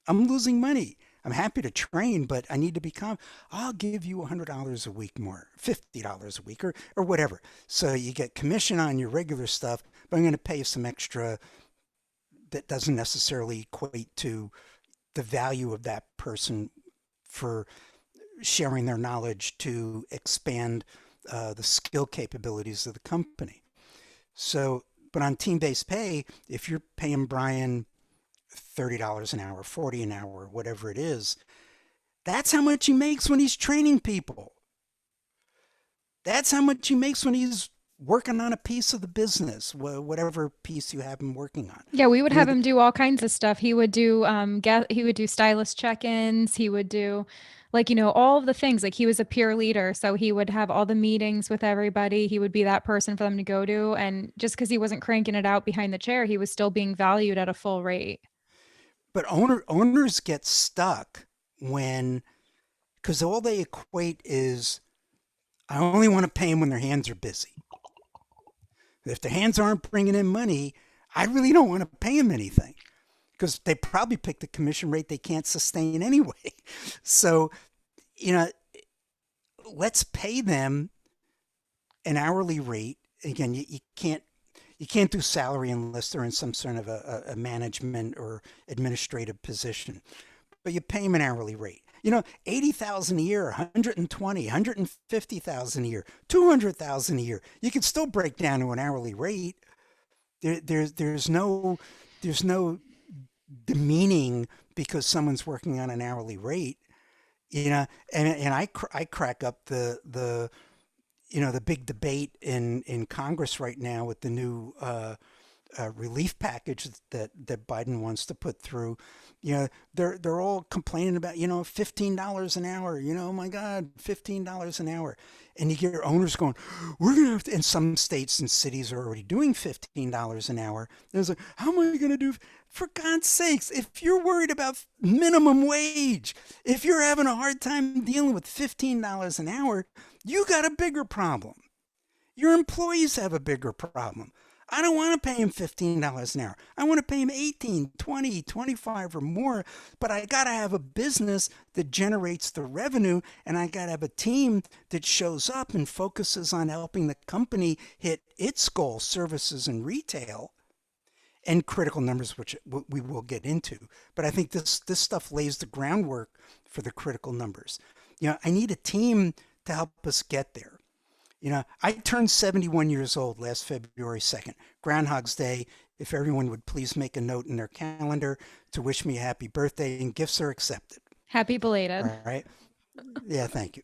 I'm losing money. I'm happy to train, but I need to become, I'll give you $100 a week more, $50 a week or whatever. So you get commission on your regular stuff, but I'm going to pay you some extra that doesn't necessarily equate to the value of that person for sharing their knowledge to expand the skill capabilities of the company. So, but on team-based pay, if you're paying Brian $30 an hour, 40 an hour, whatever it is, that's how much he makes when he's training people. That's how much he makes when he's working on a piece of the business, whatever piece you have him working on. Yeah, we would You know, have him do all kinds of stuff. He would do stylist check-ins. He would do all of the things. Like he was a peer leader, so he would have all the meetings with everybody. He would be that person for them to go to. And just because he wasn't cranking it out behind the chair, he was still being valued at a full rate. but owners get stuck because all they equate is, I only want to pay them when their hands are busy. If their hands aren't bringing in money, I really don't want to pay them anything because they probably picked the commission rate they can't sustain anyway. So, you know, let's pay them an hourly rate. Again, you can't do salary unless they're in some sort of a management or administrative position. But you pay them an hourly rate. 80,000 a year, 120, 150,000 a year, 200,000 a year. You can still break down to an hourly rate. There's no demeaning because someone's working on an hourly rate. And I crack up the the big debate in Congress right now with the new relief package that Biden wants to put through, they're all complaining about, $15 an hour. Oh my God, $15 an hour, and you get owners going, we're gonna have to. And some states and cities are already doing $15 an hour. There's like, how am I gonna do? For God's sakes, if you're worried about minimum wage, if you're having a hard time dealing with $15 an hour, you got a bigger problem. Your employees have a bigger problem. I don't want to pay him $15 an hour. I want to pay him 18, 20, 25 or more, but I got to have a business that generates the revenue, and I got to have a team that shows up and focuses on helping the company hit its goal, services and retail, and critical numbers, which we will get into. But I think this stuff lays the groundwork for the critical numbers. I need a team to help us get there. I turned 71 years old last February 2nd, Groundhog's Day. If everyone would please make a note in their calendar to wish me a happy birthday, and gifts are accepted. Happy belated. All right. Yeah, thank you.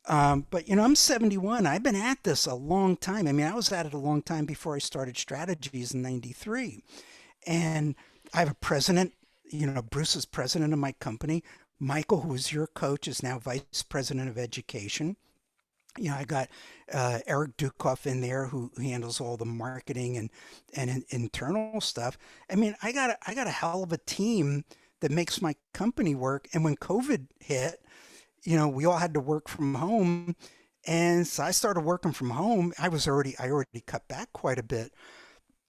But, I'm 71. I've been at this a long time. I mean, I was at it a long time before I started Strategies in 93. And I have a president, Bruce is president of my company. Michael, who is your coach, is now vice president of education. I got Eric Ducoff in there who handles all the marketing and internal stuff. I mean, I got a hell of a team that makes my company work. And when COVID hit, we all had to work from home. And so I started working from home. I already cut back quite a bit.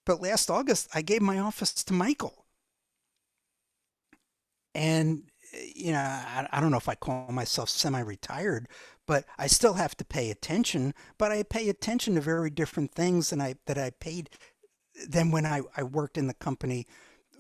But last August, I gave my office to Michael. And I don't know if I call myself semi-retired, but I still have to pay attention. But I pay attention to very different things than I paid than when I worked in the company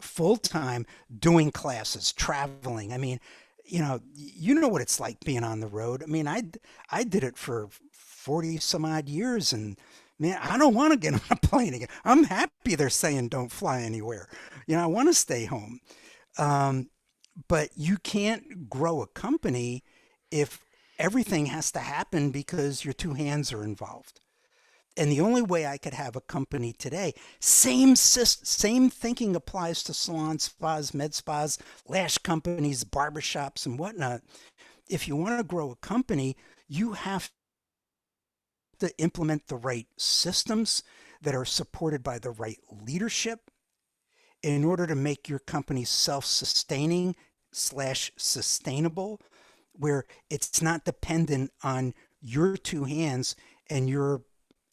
full time, doing classes, traveling. I mean, you know what it's like being on the road. I mean, I did it for 40 some odd years, and man, I don't want to get on a plane again. I'm happy they're saying don't fly anywhere. I want to stay home. But you can't grow a company if everything has to happen because your two hands are involved. And the only way I could have a company today, same thinking applies to salons, spas, med spas, lash companies, barbershops, and whatnot. If you want to grow a company, you have to implement the right systems that are supported by the right leadership in order to make your company self-sustaining / sustainable, where it's not dependent on your two hands and your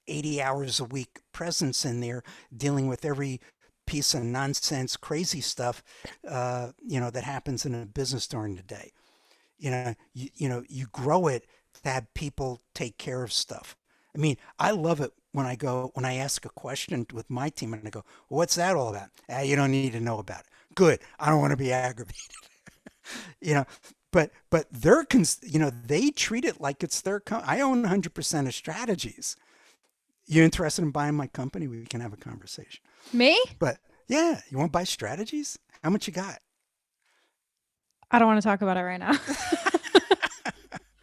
80 hours a week presence in there dealing with every piece of nonsense, crazy stuff, that happens in a business during the day. You grow it to have people take care of stuff. I mean, I love it when I ask a question with my team and I go, well, what's that all about? You don't need to know about it. Good. I don't want to be aggravated. But they treat it like it's their I own 100% of Strategies. You interested in buying my company? We can have a conversation. Me? But yeah, you want to buy Strategies? How much you got? I don't want to talk about it right now.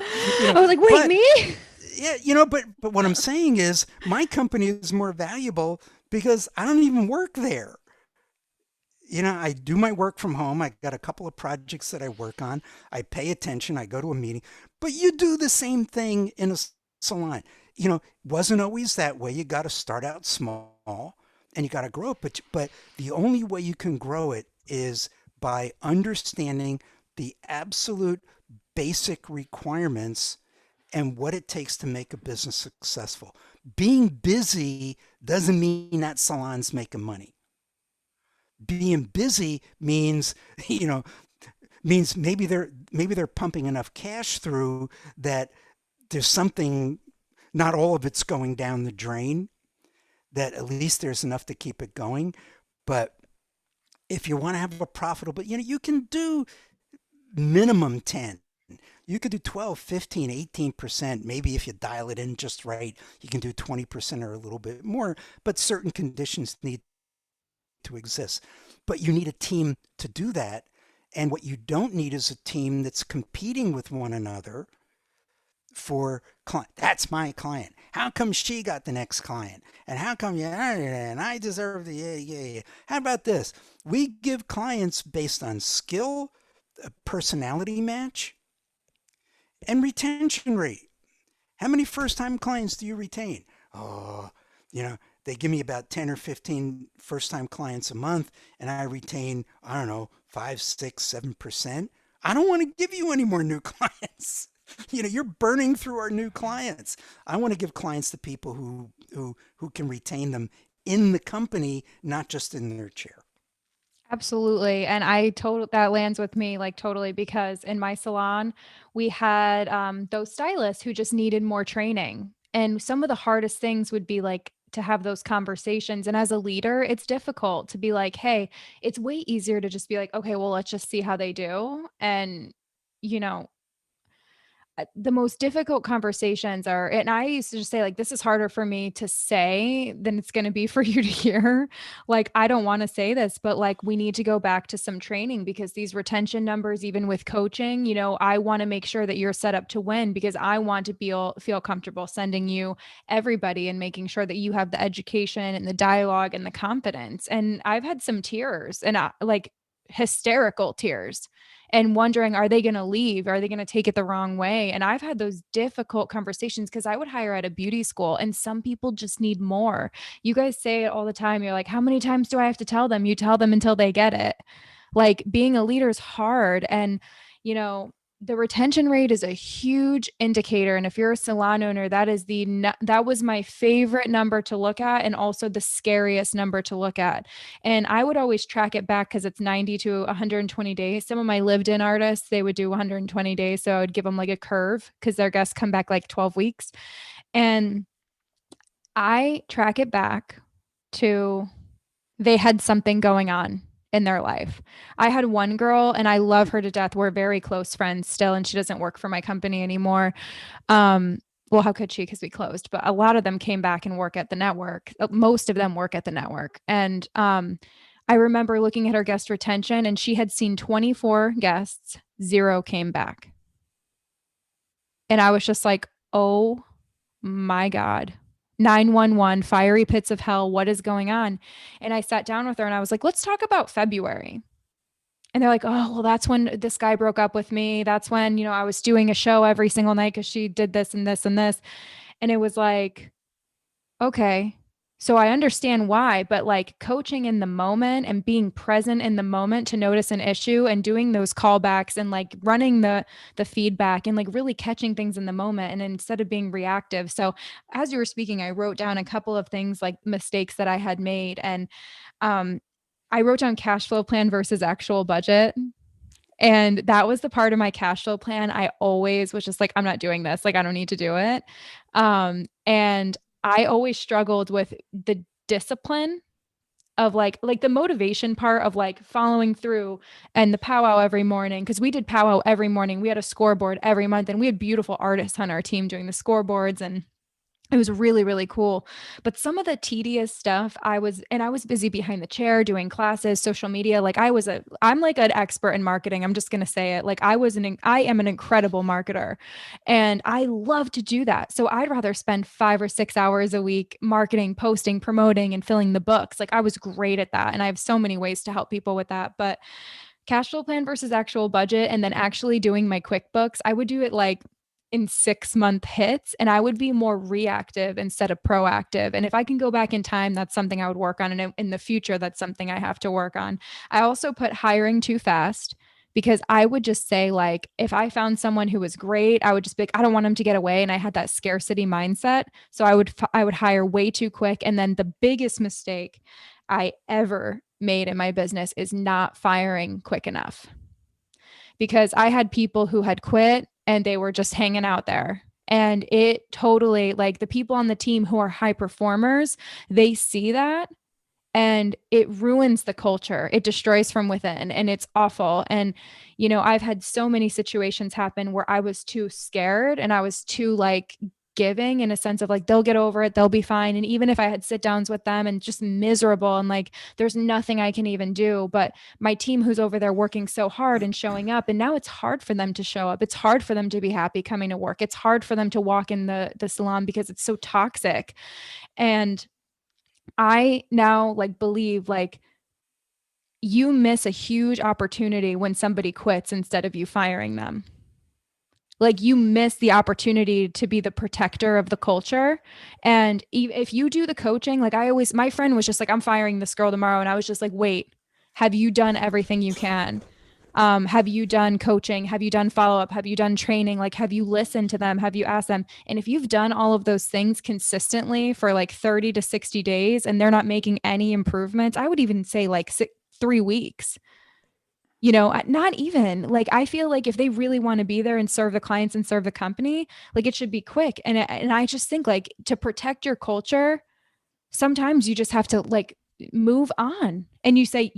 I was like, wait, me? Yeah, but what I'm saying is my company is more valuable because I don't even work there. I do my work from home. I got a couple of projects that I work on. I pay attention. I go to a meeting. But you do the same thing in a salon. Wasn't always that way. You got to start out small and you got to grow it. But the only way you can grow it is by understanding the absolute basic requirements and what it takes to make a business successful. Being busy doesn't mean that salon's making money. Being busy means, means maybe they're pumping enough cash through that there's something, not all of it's going down the drain, that at least there's enough to keep it going. But if you want to have a profitable, you can do minimum 10. You could do 12, 15, 18%. Maybe if you dial it in just right, you can do 20% or a little bit more, but certain conditions need to exist. But you need a team to do that. And what you don't need is a team that's competing with one another for client. That's my client. How come she got the next client? And how come and I deserve the yeah. How about this? We give clients based on skill, personality match, and retention rate. How many first time clients do you retain? Oh, you know, they give me about 10 or 15 first time clients a month, and I retain, I don't know, 5, 6, 7%. I don't want to give you any more new clients. You're burning through our new clients. I want to give clients to people who can retain them in the company, not just in their chair. Absolutely. And that lands with me like totally because in my salon, we had those stylists who just needed more training. And some of the hardest things would be like to have those conversations. And as a leader, it's difficult to be like, hey, it's way easier to just be like, okay, well, let's just see how they do. And, you know, the most difficult conversations are, and I used to just say like, this is harder for me to say than it's going to be for you to hear. Like, I don't want to say this, but like, we need to go back to some training because these retention numbers, even with coaching, I want to make sure that you're set up to win because I want to feel comfortable sending you everybody and making sure that you have the education and the dialogue and the confidence. And I've had some tears and like hysterical tears and wondering, are they going to leave? Are they going to take it the wrong way? And I've had those difficult conversations because I would hire at a beauty school and some people just need more. You guys say it all the time. You're like, how many times do I have to tell them? You tell them until they get it. Like being a leader is hard. And, the retention rate is a huge indicator. And if you're a salon owner, that was my favorite number to look at and also the scariest number to look at. And I would always track it back because it's 90 to 120 days. Some of my lived in artists, they would do 120 days. So I would give them like a curve because their guests come back like 12 weeks. And I track it back to they had something going on in their life. I had one girl and I love her to death. We're very close friends still, and she doesn't work for my company anymore. Well, how could she? Because we closed, but a lot of them came back and work at the network. Most of them work at the network. And I remember looking at her guest retention and she had seen 24 guests, 0 came back. And I was just like, oh my God. 911, fiery pits of hell. What is going on? And I sat down with her and I was like, let's talk about February. And they're like, oh, well, that's when this guy broke up with me. That's when, I was doing a show every single night because she did this and this and this. And it was like, okay, so I understand why, but like coaching in the moment and being present in the moment to notice an issue and doing those callbacks and like running the feedback and like really catching things in the moment and instead of being reactive. So as you were speaking, I wrote down a couple of things like mistakes that I had made. And I wrote down cash flow plan versus actual budget. And that was the part of my cash flow plan. I always was just like, I'm not doing this. Like, I don't need to do it. And I always struggled with the discipline of like the motivation part of like following through and the powwow every morning. Cause we did powwow every morning. We had a scoreboard every month and we had beautiful artists on our team doing the scoreboards and it was really, really cool. But some of the tedious stuff I was busy behind the chair doing classes, social media. Like I'm like an expert in marketing. I'm just going to say it. Like I am an incredible marketer and I love to do that. So I'd rather spend 5 or 6 hours a week marketing, posting, promoting, and filling the books. Like I was great at that. And I have so many ways to help people with that. But cash flow plan versus actual budget, and then actually doing my QuickBooks, I would do it like in 6-month hits and I would be more reactive instead of proactive. And if I can go back in time, that's something I would work on. And in the future, that's something I have to work on. I also put hiring too fast because I would just say like, if I found someone who was great, I would just be like, I don't want them to get away. And I had that scarcity mindset. So I would hire way too quick. And then the biggest mistake I ever made in my business is not firing quick enough. Because I had people who had quit and they were just hanging out there. And it totally, like the people on the team who are high performers, they see that and it ruins the culture. It destroys from within and it's awful. And, I've had so many situations happen where I was too scared and I was too like giving in a sense of like, they'll get over it, they'll be fine. And even if I had sit downs with them and just miserable and like, there's nothing I can even do, but my team who's over there working so hard and showing up, and now it's hard for them to show up. It's hard for them to be happy coming to work. It's hard for them to walk in the salon because it's so toxic. And I now like believe like you miss a huge opportunity when somebody quits instead of you firing them. Like you miss the opportunity to be the protector of the culture. And if you do the coaching, like my friend was just like, I'm firing this girl tomorrow. And I was just like, wait, have you done everything you can? Have you done coaching? Have you done follow up? Have you done training? Like, have you listened to them? Have you asked them? And if you've done all of those things consistently for like 30 to 60 days and they're not making any improvements, I would even say like 3 weeks, not even like, I feel like if they really want to be there and serve the clients and serve the company, like it should be quick. And I just think like to protect your culture, sometimes you just have to like move on. And you say,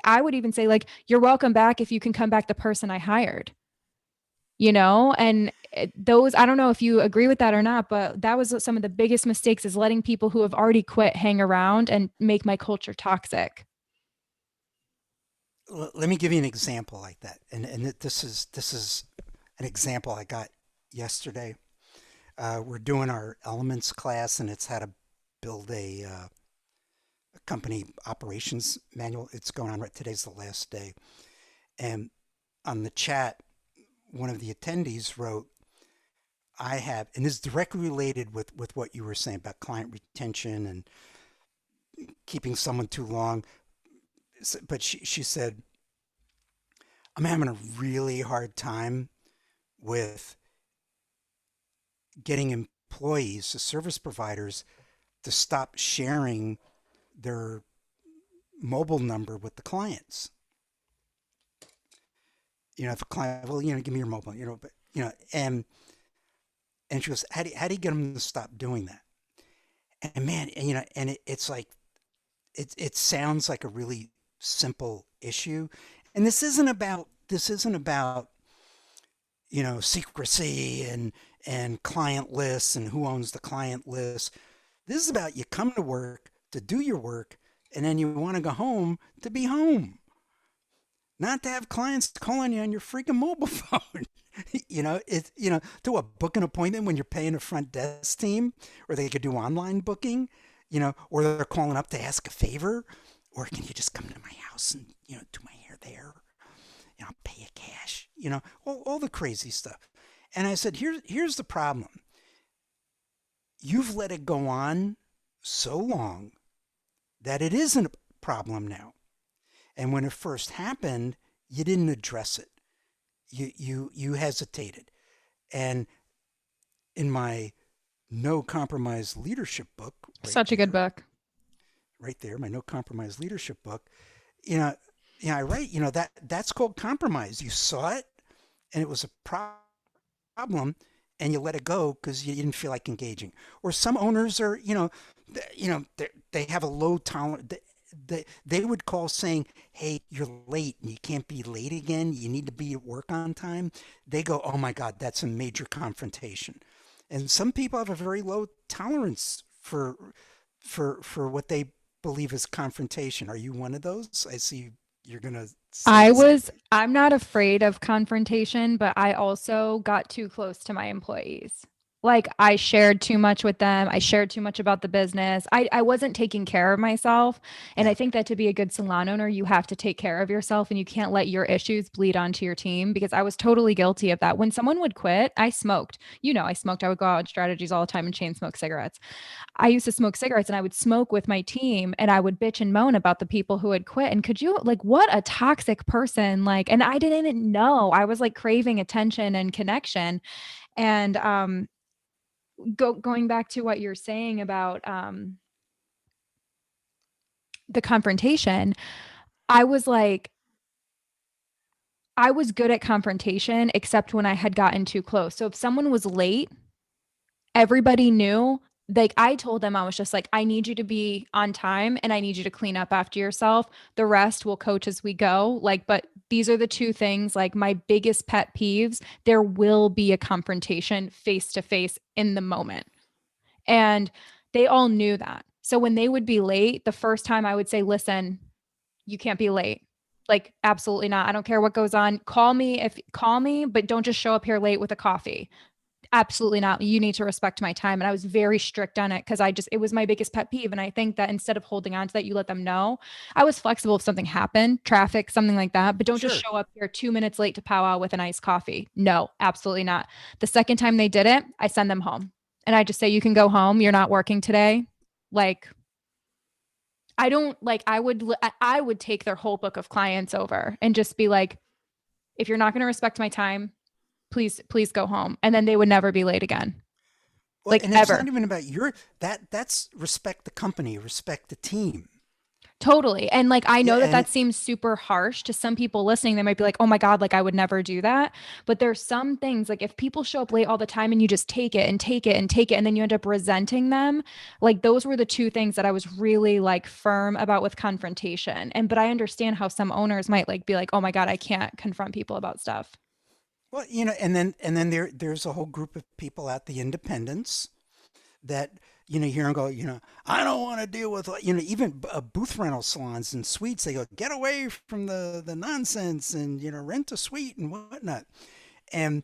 I would even say like, you're welcome back if you can come back the person I hired, and those, I don't know if you agree with that or not, but that was some of the biggest mistakes, is letting people who have already quit hang around and make my culture toxic. Let me give you an example like that, and this is an example I got yesterday. We're doing our elements class, and it's how to build a company operations manual. It's going on right today's the last day, and on the chat, one of the attendees wrote, "I have," and this is directly related with what you were saying about client retention and keeping someone too long. But she said, "I'm having a really hard time with getting employees, the service providers, to stop sharing their mobile number with the clients. If a client, well, give me your mobile, but and she goes, how do you get them to stop doing that? And man, and it's like it sounds like a really simple issue, and this isn't about secrecy and client lists and who owns the client list. This is about you come to work to do your work, and then you want to go home to be home, not to have clients calling you on your freaking mobile phone. It's to a book an appointment when you're paying a front desk team, or they could do online booking, or they're calling up to ask a favor, or can you just come to my house and do my hair there? I'll pay you cash. All the crazy stuff. And I said, here's the problem. You've let it go on so long that it isn't a problem now. And when it first happened, you didn't address it. You hesitated. And in my No Compromise Leadership book, Such a good book. right there, my No Compromise Leadership book, you know, I write, that's called compromise. You saw it, and it was a problem, and you let it go because you didn't feel like engaging. Or some owners are, they have a low tolerance. They would call saying, "Hey, you're late, and you can't be late again. You need to be at work on time." They go, "Oh my God, that's a major confrontation." And some people have a very low tolerance for what they believe is confrontation. Are you one of those? I see you're gonna say the same thing. I'm not afraid of confrontation, but I also got too close to my employees. Like I shared too much with them. I shared too much about the business. I wasn't taking care of myself. And I Yeah. think that to be a good salon owner, you have to take care of yourself and you can't let your issues bleed onto your team, because I was totally guilty of that. When someone would quit, I smoked. I smoked. I would go out on strategies all the time and chain smoke cigarettes. I used to smoke cigarettes and I would smoke with my team and I would bitch and moan about the people who had quit. And could you like, what a toxic person, like, and I didn't know. I was like craving attention and connection. And going back to what you're saying about the confrontation, I was like, I was good at confrontation except when I had gotten too close. So if someone was late, everybody knew like I told them, I was just like, I need you to be on time and I need you to clean up after yourself. The rest we'll coach as we go. Like, but these are the two things, like my biggest pet peeves. There will be a confrontation face to face in the moment. And they all knew that. So when they would be late, the first time I would say, listen, you can't be late. Like, absolutely not. I don't care what goes on. Call me, but don't just show up here late with a coffee. Absolutely not. You need to respect my time. And I was very strict on it because it was my biggest pet peeve. And I think that instead of holding on to that, you let them know. I was flexible if something happened, traffic, something like that, but don't just Sure. show up here 2 minutes late to powwow with an iced coffee. No, absolutely not. The second time they did it, I send them home and I just say, you can go home. You're not working today. Like, I don't like, I would take their whole book of clients over and just be like, if you're not going to respect my time, please go home. And then they would never be late again. Well, Like and it's not ever. even about that's respect the company, respect the team. Totally. And like, I Yeah, know that and that seems super harsh to some people listening. They might be like, oh my God, like I would never do that. But there's some things like if people show up late all the time and you just take it and take it and take it, and then you end up resenting them, like those were the two things that I was really like firm about with confrontation. But I understand how some owners might like be like, oh my God, I can't confront people about stuff. well, and then there's a whole group of people at the independents that hear them go, I don't want to deal with, even booth rental salons and suites. They go, get away from the nonsense and rent a suite and whatnot. And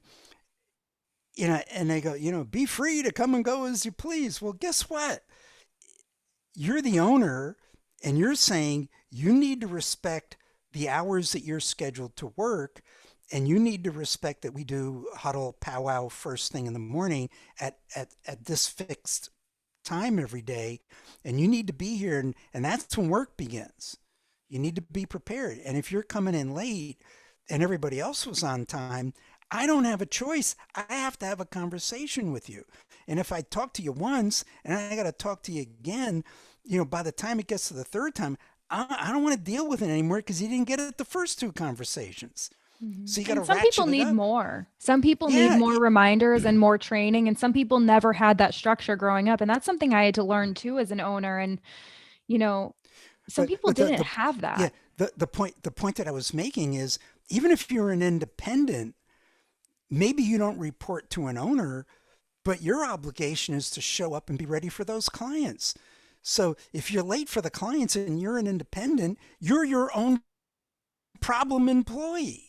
and they go, be free to come and go as you please. Well, guess what? You're the owner, and you're saying you need to respect the hours that you're scheduled to work, and you need to respect that we do huddle powwow first thing in the morning at this fixed time every day, and you need to be here, and that's when work begins. You need to be prepared. And if you're coming in late and everybody else was on time, I don't have a choice. I have to have a conversation with you. And if I talk to you once and I got to talk to you again, by the time it gets to the third time, I don't want to deal with it anymore because you didn't get it the first two conversations. Mhm. So you got to And some people ratchet it need up. more. Some people need Yeah. more reminders and more training. And some people never had that structure growing up. And that's something I had to learn too as an owner. And, you know, some But people but the didn't the have yeah, that. the point that I was making is, even if you're an independent, maybe you don't report to an owner, but your obligation is to show up and be ready for those clients. So if you're late for the clients and you're an independent, you're your own problem employee.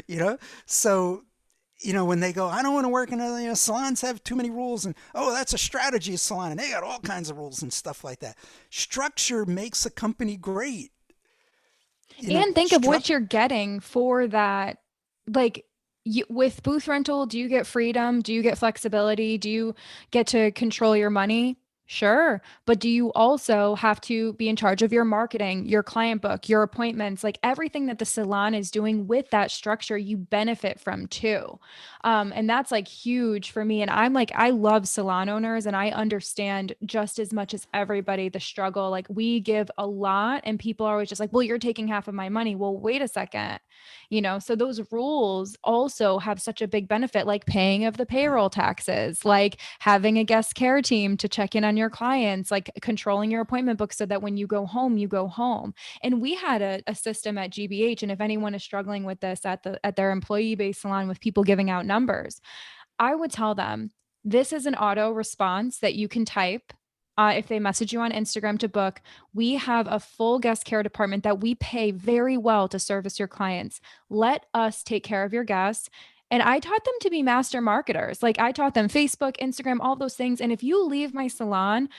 you know so when they go, I don't want to work in salons have too many rules, and oh, that's a strategy salon and they got all kinds of rules and stuff like that. Structure makes a company great. And think of Struct what you're getting for that. Like with booth rental, do you get freedom? Do you get flexibility? Do you get to control your money? Sure. But do you also have to be in charge of your marketing, your client book, your appointments, like everything that the salon is doing with that structure, you benefit from too. And that's like huge for me. And I'm like, I love salon owners and I understand just as much as everybody the struggle. Like we give a lot and people are always just like, well, you're taking half of my money. Well, wait a second. So those rules also have such a big benefit, like paying of the payroll taxes, like having a guest care team to check in on your clients, like controlling your appointment book so that when you go home, you go home. And we had a system at GBH. And if anyone is struggling with this at their employee-based salon with people giving out numbers, I would tell them this is an auto response that you can type. If they message you on Instagram to book, we have a full guest care department that we pay very well to service your clients. Let us take care of your guests. And I taught them to be master marketers. Like I taught them Facebook, Instagram, all those things. And if you leave my salon,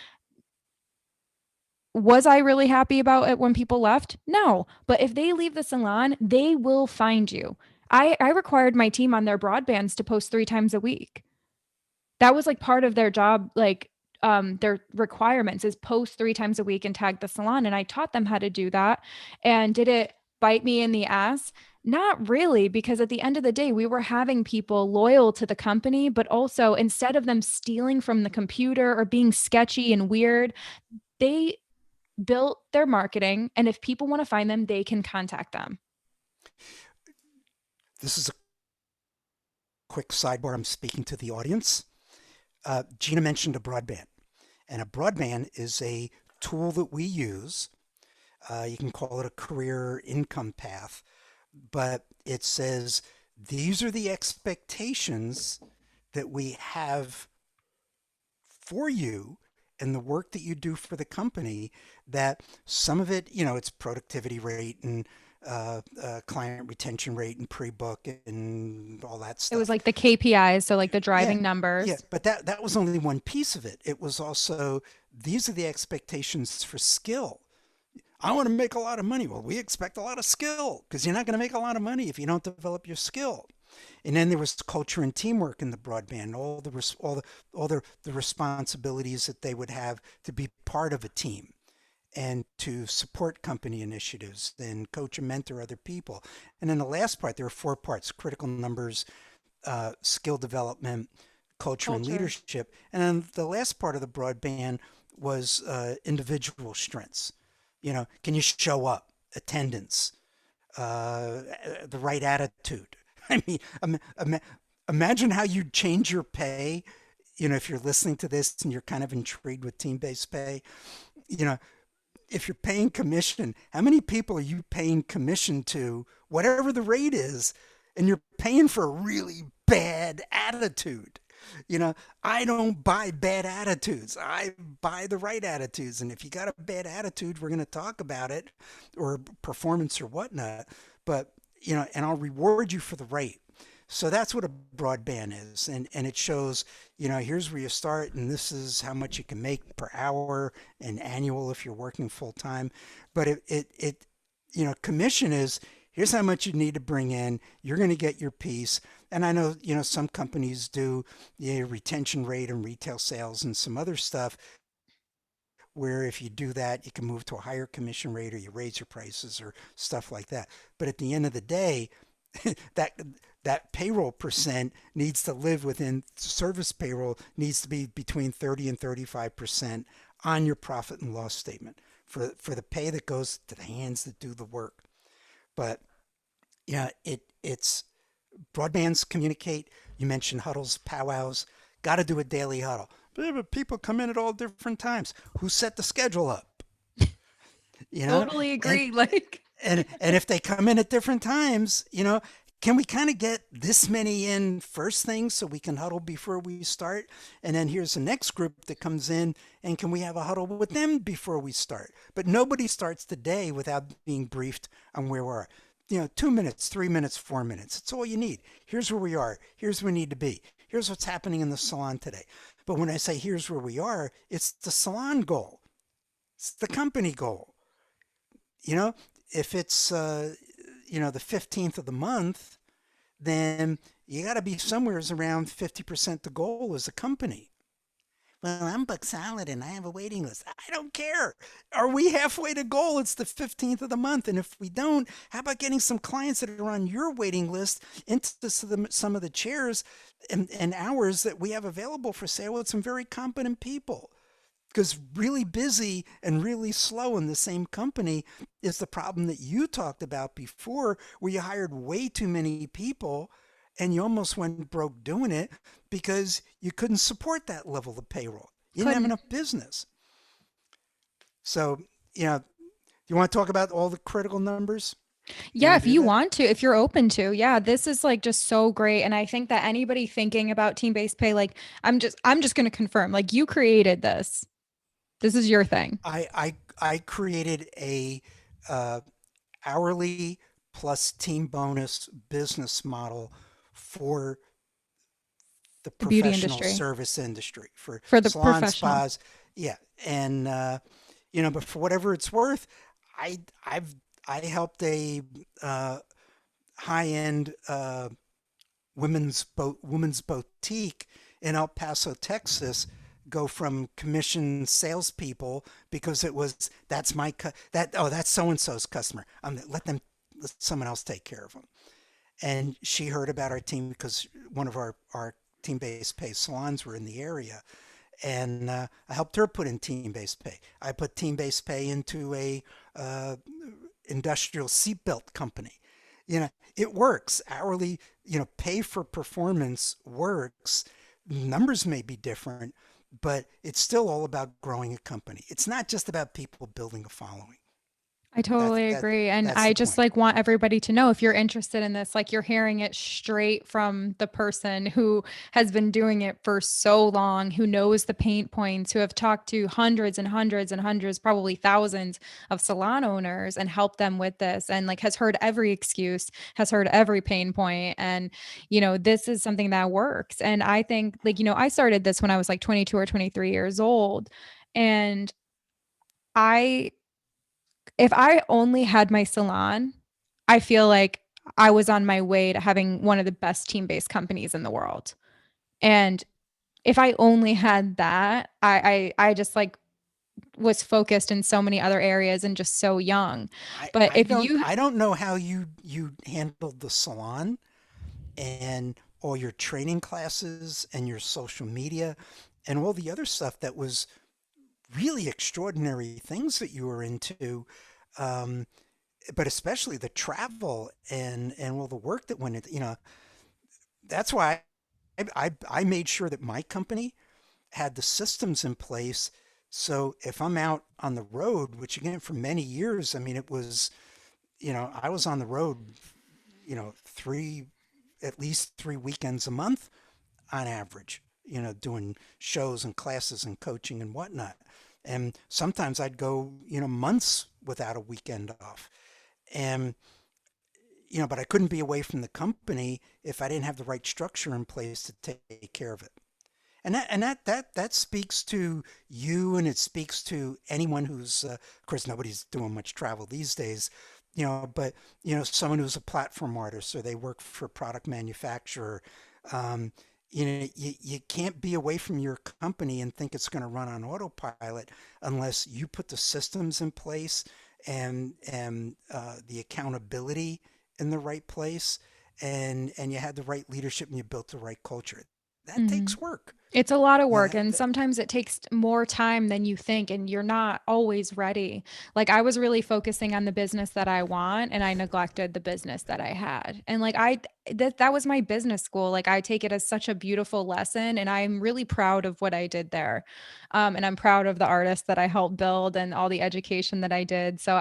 was I really happy about it when people left? No. But if they leave the salon, they will find you. I required my team on their broadbands to post 3 times a week. That was like part of their job, like their requirements is post 3 times a week and tag the salon. And I taught them how to do that. And did it bite me in the ass? Not really, because at the end of the day, we were having people loyal to the company, but also instead of them stealing from the computer or being sketchy and weird, they built their marketing. And if people want to find them, they can contact them. This is a quick sidebar. I'm speaking to the audience. Gina mentioned a broadband, and a broadband is a tool that we use. You can call it a career income path, but it says these are the expectations that we have for you and the work that you do for the company. That some of it, it's productivity rate and client retention rate and pre-book and all that It was stuff. like the KPIs, so like the Yeah, driving yeah, numbers. but that was only one piece of it. It was also these are the expectations for skill. I want to make a lot of money. Well, we expect a lot of skill because you're not going to make a lot of money if you don't develop your skill. And then there was culture and teamwork in the broadband, all the responsibilities that they would have to be part of a team and to support company initiatives and coach and mentor other people. And then the last part, there are four parts: critical numbers, skill development, culture and Culture. leadership. And then the last part of the broadband was individual strengths. Can you show up? Attendance, the right attitude. I mean, imagine how you'd change your pay. If you're listening to this and you're kind of intrigued with team-based pay, you know, if you're paying commission, how many people are you paying commission to, whatever the rate is, and you're paying for a really bad attitude? I don't buy bad attitudes. I buy the right attitudes. And if you got a bad attitude, we're going to talk about it, or performance or whatnot. But, and I'll reward you for the rate. So that's what a broadband is. And it shows, here's where you start, and this is how much you can make per hour and annual if you're working full time. But commission is, here's how much you need to bring in. You're going to get your piece. And I know, some companies do retention rate and retail sales and some other stuff where if you do that, you can move to a higher commission rate or you raise your prices or stuff like that. But at the end of the day, that that payroll percent needs to live within service payroll needs to be between 30 and 35% on your profit and loss statement for the pay that goes to the hands that do the work. But yeah, it's broadbands communicate. You mentioned huddles, powwows. Got to do a daily huddle. But people come in at all different times. Who set the schedule up? You know, Totally and agree. Like, and if they come in at different times, can we kind of get this many in first thing so we can huddle before we start? And then here's the next group that comes in, and can we have a huddle with them before we start? But nobody starts the day without being briefed on where we are. 2 minutes, 3 minutes, 4 minutes. It's all you need. Here's where we are. Here's where we need to be. Here's what's happening in the salon today. But when I say here's where we are, it's the salon goal. It's the company goal. You know, if it's the 15th of the month, then you got to be somewhere around 50% the goal as a company. Well, I'm booked solid and I have a waiting list. I don't care. Are we halfway to goal? It's the 15th of the month. And if we don't, how about getting some clients that are on your waiting list into some of the chairs and hours that we have available for sale with some very competent people? Because really busy and really slow in the same company is the problem that you talked about before, where you hired way too many people and you almost went broke doing it because you couldn't support that level of payroll. You didn't have couldn't. enough business. So, you want to talk about all the critical numbers? You Yeah, want if to do you that? want to, if you're open to. Yeah, this is like just so great. And I think that anybody thinking about team-based pay, like I'm just going to confirm, like you created this. This is your thing. I created a uh, hourly plus team bonus business model for the The beauty professional industry service industry for for the salon professional. spas. Yeah, and but for whatever it's worth, I I've I helped a high end women's boutique in El Paso, Texas, go from commission salespeople because it was that's my that's so and so's customer. Let someone else take care of them. And she heard about our team because one of our team-based pay salons were in the area, and I helped her put in team-based pay. I put team-based pay into a uh, industrial seatbelt company. It works. Hourly, pay for performance works. numbers may be different, but it's still all about growing a company. It's not just about people building a following. I That's totally that agree. And that's I the just point. like want everybody to know if you're interested in this, like you're hearing it straight from the person who has been doing it for so long, who knows the pain points, who have talked to hundreds and hundreds and hundreds, probably thousands of salon owners and helped them with this and like has heard every excuse, has heard every pain point. And, this is something that works. And I think like, I started this when I was like 22 or 23 years old. And I if I only had my salon, I feel like I was on my way to having one of the best team-based companies in the world. And if I only had that, I just like was focused in so many other areas and just so young. I, But I if don't you I don't know how you handled the salon and all your training classes and your social media and all the other stuff that was really extraordinary things that you were into, um, but especially the travel and all the work that went into, that's why I made sure that my company had the systems in place. So if I'm out on the road, which again, for many years, I mean, it was, I was on the road, at least 3 weekends a month on average, doing shows and classes and coaching and whatnot. And sometimes I'd go, months without a weekend off. And, but I couldn't be away from the company if I didn't have the right structure in place to take care of it. And that speaks to you, and it speaks to anyone who's, of course, nobody's doing much travel these days, but someone who's a platform artist or they work for a product manufacturer. Um, you can't be away from your company and think it's going to run on autopilot unless you put the systems in place and the accountability in the right place, and you had the right leadership and you built the right culture. That Mhm. takes work. It's a lot of You know, work, and sometimes it takes more time than you think, and you're not always ready. Like, I was really focusing on the business that I want, and I neglected the business that I had. And like that was my business school. Like, I take it as such a beautiful lesson, and I'm really proud of what I did there. And I'm proud of the artist that I helped build and all the education that I did. So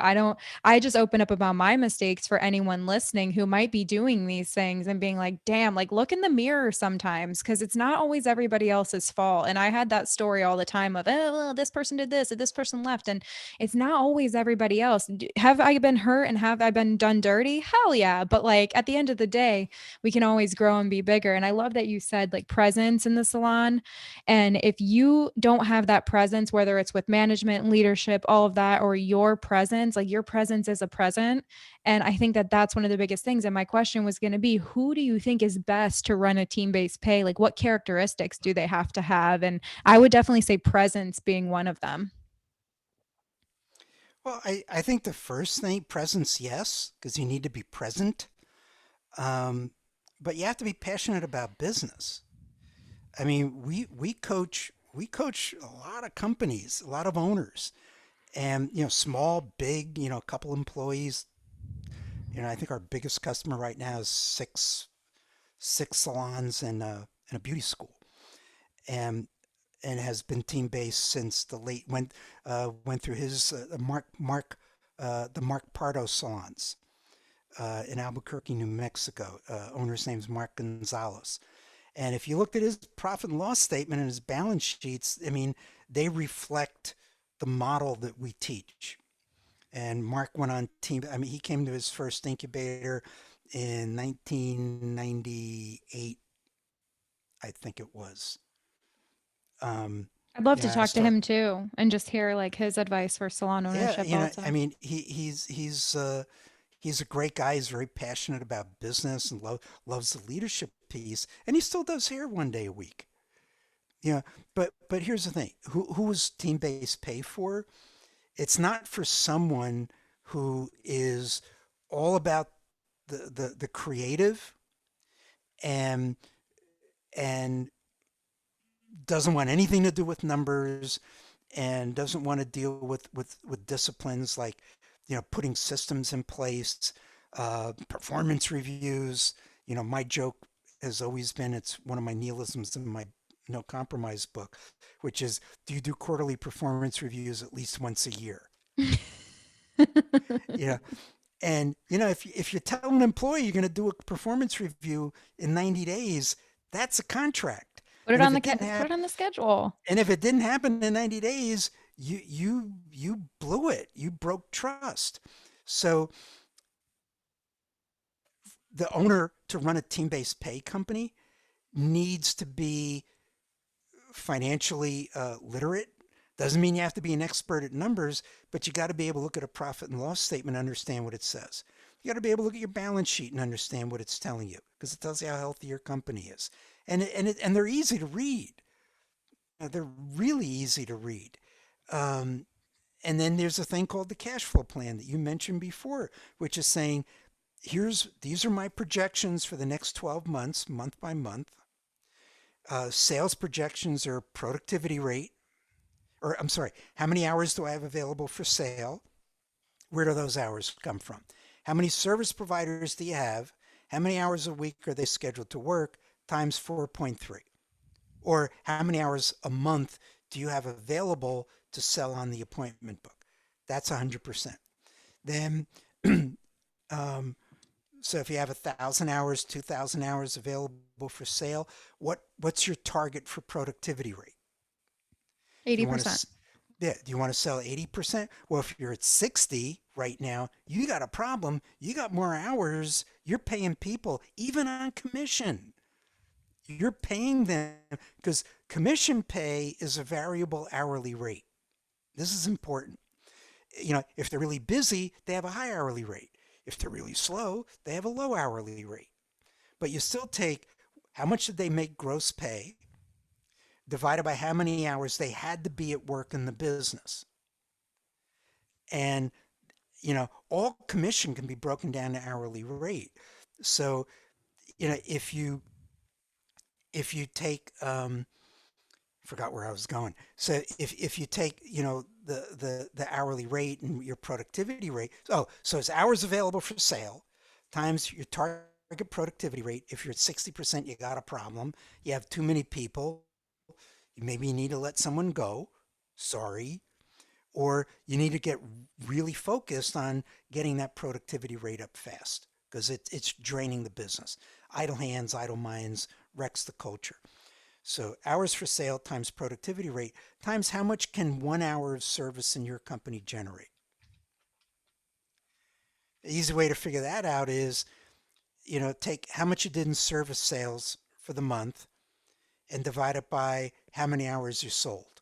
I just open up about my mistakes for anyone listening who might be doing these things and being like, damn, like look in the mirror sometimes because it's not always everybody else's fault. And I had that story all the time of, oh, well, this person did this, or this person left. And it's not always everybody else. Have I been hurt and have I been done dirty? Hell yeah. But like at the end of the day, we can always grow and be bigger. And I love that you said like presence in the salon. And if you don't have that presence, whether it's with management, leadership, all of that, or your presence, like your presence is a present. And I think that that's one of the biggest things. And my question was going to be, who do you think is best to run a team based pay? Like, what characteristics do they have to have? And I would definitely say presence being one of them. well, I think the first thing, presence, yes, because you need to be present. Um, but you have to be passionate about business. I mean, we coach a lot of companies, a lot of owners, and small, big, a couple employees. I think our biggest customer right now is six salons and a beauty school, and has been team based since the late went through his the Mark Pardo salons in Albuquerque, New Mexico. Owner's name's Mark Gonzalez. And if you looked at his profit and loss statement and his balance sheets, I mean, they reflect the model that we teach. And Mark went on team. I mean, he came to his first incubator in 1998, I think it was. Um, I'd love to yeah, I talk to start. him too and just hear like his advice for salon Yeah, ownership I also. mean, he's a great guy. He's very passionate about business and loves the leadership piece, and he still does hair one day a week. Yeah, but here's the thing: who is team based pay for? It's not for someone who is all about the creative and and doesn't want anything to do with numbers and doesn't want to deal with disciplines like putting systems in place, performance reviews. My joke has always been, it's one of my neologisms in my no compromise book, which is, do you do quarterly performance reviews at least once a year? You know, and if you tell an employee you're going to do a performance review in 90 days, that's a contract. Put it And if on it didn't put happen, it on the schedule. and if it didn't happen in 90 days, you blew it. You broke trust. So the owner, to run a team-based pay company, needs to be financially literate. Doesn't mean you have to be an expert at numbers, but you got to be able to look at a profit and loss statement and understand what it says. You got to be able to look at your balance sheet and understand what it's telling you, because it tells you how healthy your company is. And they're easy to read. They're really easy to read. Um, and then there's a thing called the cash flow plan that you mentioned before, which is saying, these are my projections for the next 12 months, month by month. Sales projections are productivity rate, or I'm sorry, how many hours do I have available for sale? Where do those hours come from? How many service providers do you have? How many hours a week are they scheduled to work? Times 4.3. Or how many hours a month do you have available to sell on the appointment book? That's 100%. Then, um, so if you have 1,000 hours, 2,000 hours available for sale, what's your target for productivity rate? Do you want 80%. to Yeah, do you want to sell 80%? Well, if you're at 60 right now, you got a problem. You got more hours. You're paying people even on commission. You're paying them because commission pay is a variable hourly rate. This is important. If they're really busy, they have a high hourly rate. If they're really slow, they have a low hourly rate. But you still take how much did they make gross pay divided by how many hours they had to be at work in the business. And, all commission can be broken down to hourly rate. So, if you take forgot where I was going. So if you take, the hourly rate and your productivity rate. So it's hours available for sale times your target productivity rate. If you're at 60%, you got a problem. You have too many people. Maybe you need to let someone go. Sorry. Or you need to get really focused on getting that productivity rate up fast because it's draining the business. Idle hands, idle minds wrecks the culture. So hours for sale times productivity rate times how much can 1 hour of service in your company generate. The easy way to figure that out is, take how much you did in service sales for the month and divide it by how many hours you sold.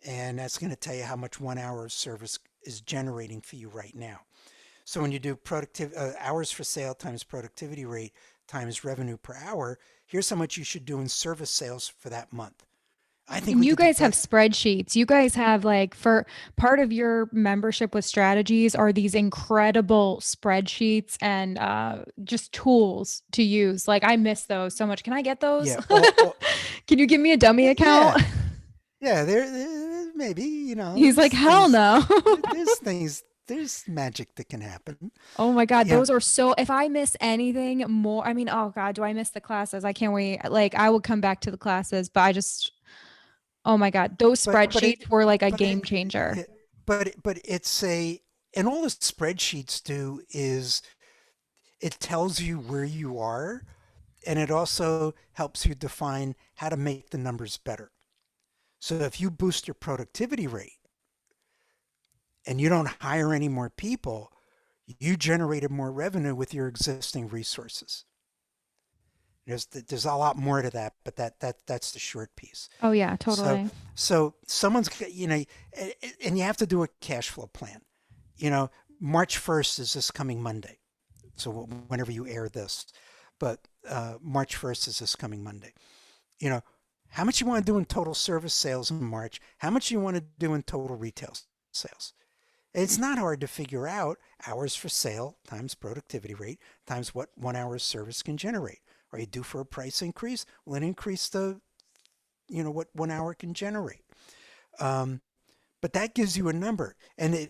And that's going to tell you how much 1 hour of service is generating for you right now. So when you do hours for sale times productivity rate times revenue per hour, here's how much you should do in service sales for that month. I think And we you could do guys have spreadsheets. You guys have like for part of your membership with strategies are these incredible spreadsheets and just tools to use. Like I miss those so much. Can I get those? yeah, Can you give me a dummy yeah, account? yeah. Maybe He's like, hell no. there's things, there's magic that can happen. Oh my God, Yeah, those are so, if I miss anything more, I mean, oh God, do I miss the classes? I can't wait. Like I will come back to the classes, but I just, oh my God, those but it spreadsheets were like a but game changer. but it's a and all the spreadsheets do is it tells you where you are, and it also helps you define how to make the numbers better. So if you boost your productivity rate and you don't hire any more people, you generated more revenue with your existing resources. There's a lot more to that, but that's the short piece. Oh yeah, So totally. so someone's and you have to do a cash flow plan. You know, March 1st is this coming Monday. So whenever you air this, but March 1st is this coming Monday. You know, how much you want to do in total service sales in March? How much you want to do in total retail sales? It's not hard to figure out hours for sale times productivity rate times what 1 hour of service can generate. Are you due for a price increase? Well, then increase what 1 hour can generate. Um, but that gives you a number, and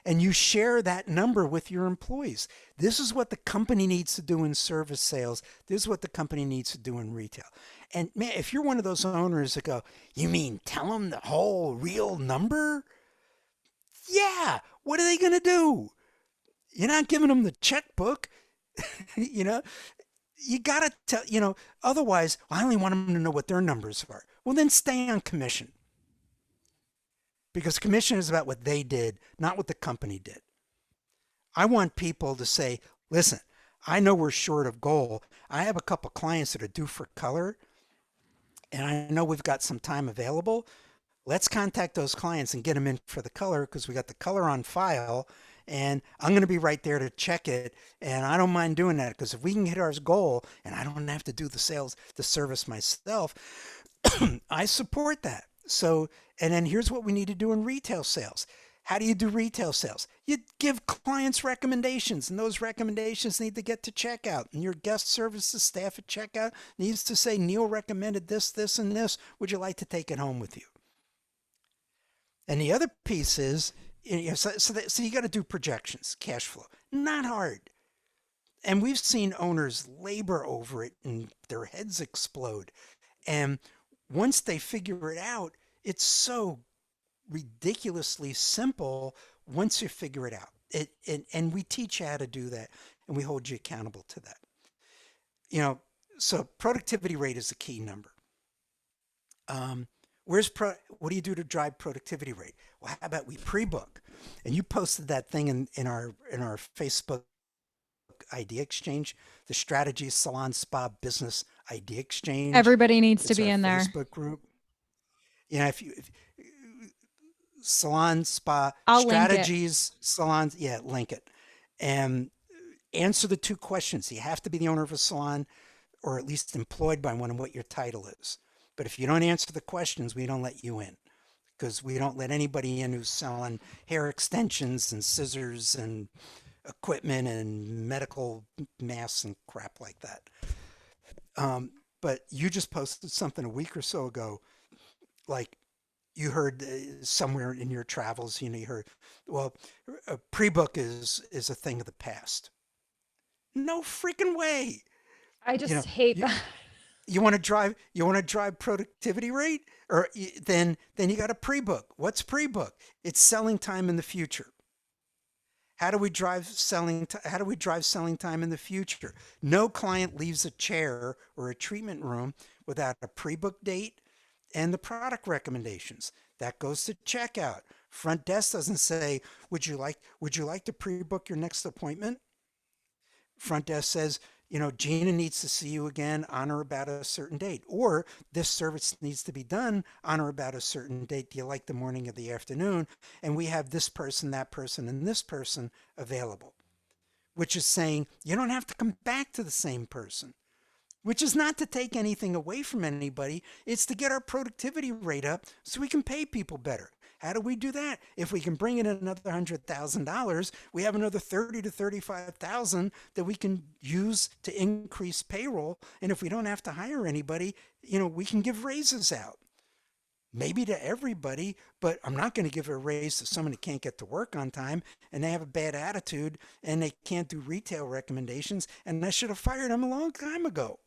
you share that number with your employees. This is what the company needs to do in service sales. This is what the company needs to do in retail. And man, if you're one of those owners that go, you mean tell them the whole real number? Yeah, what are they going to do? You're not giving them the checkbook. you know you got to tell, otherwise I only want them to know what their numbers are. Well, then stay on commission, because commission is about what they did, not what the company did. I want people to say, listen, I know we're short of goal. I have a couple clients that are due for color, and I know we've got some time available. Let's contact those clients and get them in for the color, because we got the color on file, and I'm going to be right there to check it. And I don't mind doing that, because if we can hit our goal and I don't have to do the sales, the service myself, I support that. So, and then here's what we need to do in retail sales. How do you do retail sales? You give clients recommendations, and those recommendations need to get to checkout. And your guest services staff at checkout needs to say, Neil recommended this, this, and this. Would you like to take it home with you? And the other piece is, so you got to do projections, cash flow. Not hard. And we've seen owners labor over it and their heads explode. And once they figure it out, it's so ridiculously simple once you figure it out. And we teach you how to do that, and we hold you accountable to that. So productivity rate is a key number. Um, what do you do to drive productivity rate? Well, how about we pre-book? And you posted that thing in our Facebook idea exchange, the Strategy Salon Spa Business Idea Exchange. Everybody needs to It's be our in there. Facebook group. If salon spa I'll link it. strategies salons, yeah, link it, and answer the two questions. You have to be the owner of a salon, or at least employed by one, and what your title is. But if you don't answer the questions, we don't let you in, because we don't let anybody in who's selling hair extensions and scissors and equipment and medical masks and crap like that. But you just posted something a week or so ago, like you heard somewhere in your travels, you heard, well, a pre-book is a thing of the past. No freaking way. I You just know, hate you, that. you want to drive productivity rate, or then you got to pre-book. What's pre-book? It's selling time in the future. How do we drive selling time in the future? No client leaves a chair or a treatment room without a pre-book date and the product recommendations. That goes to checkout. Front desk doesn't say, would you like to pre-book your next appointment? Front desk says, Gina needs to see you again on or about a certain date, or this service needs to be done on or about a certain date. Do you like the morning or the afternoon? And we have this person, that person, and this person available, which is saying you don't have to come back to the same person, which is not to take anything away from anybody. It's to get our productivity rate up so we can pay people better. How do we do that? If we can bring in another $100,000, we have another 30 to 35,000 that we can use to increase payroll. And if we don't have to hire anybody, we can give raises out. Maybe to everybody, but I'm not going to give a raise to someone who can't get to work on time and they have a bad attitude and they can't do retail recommendations, and I should have fired them a long time ago.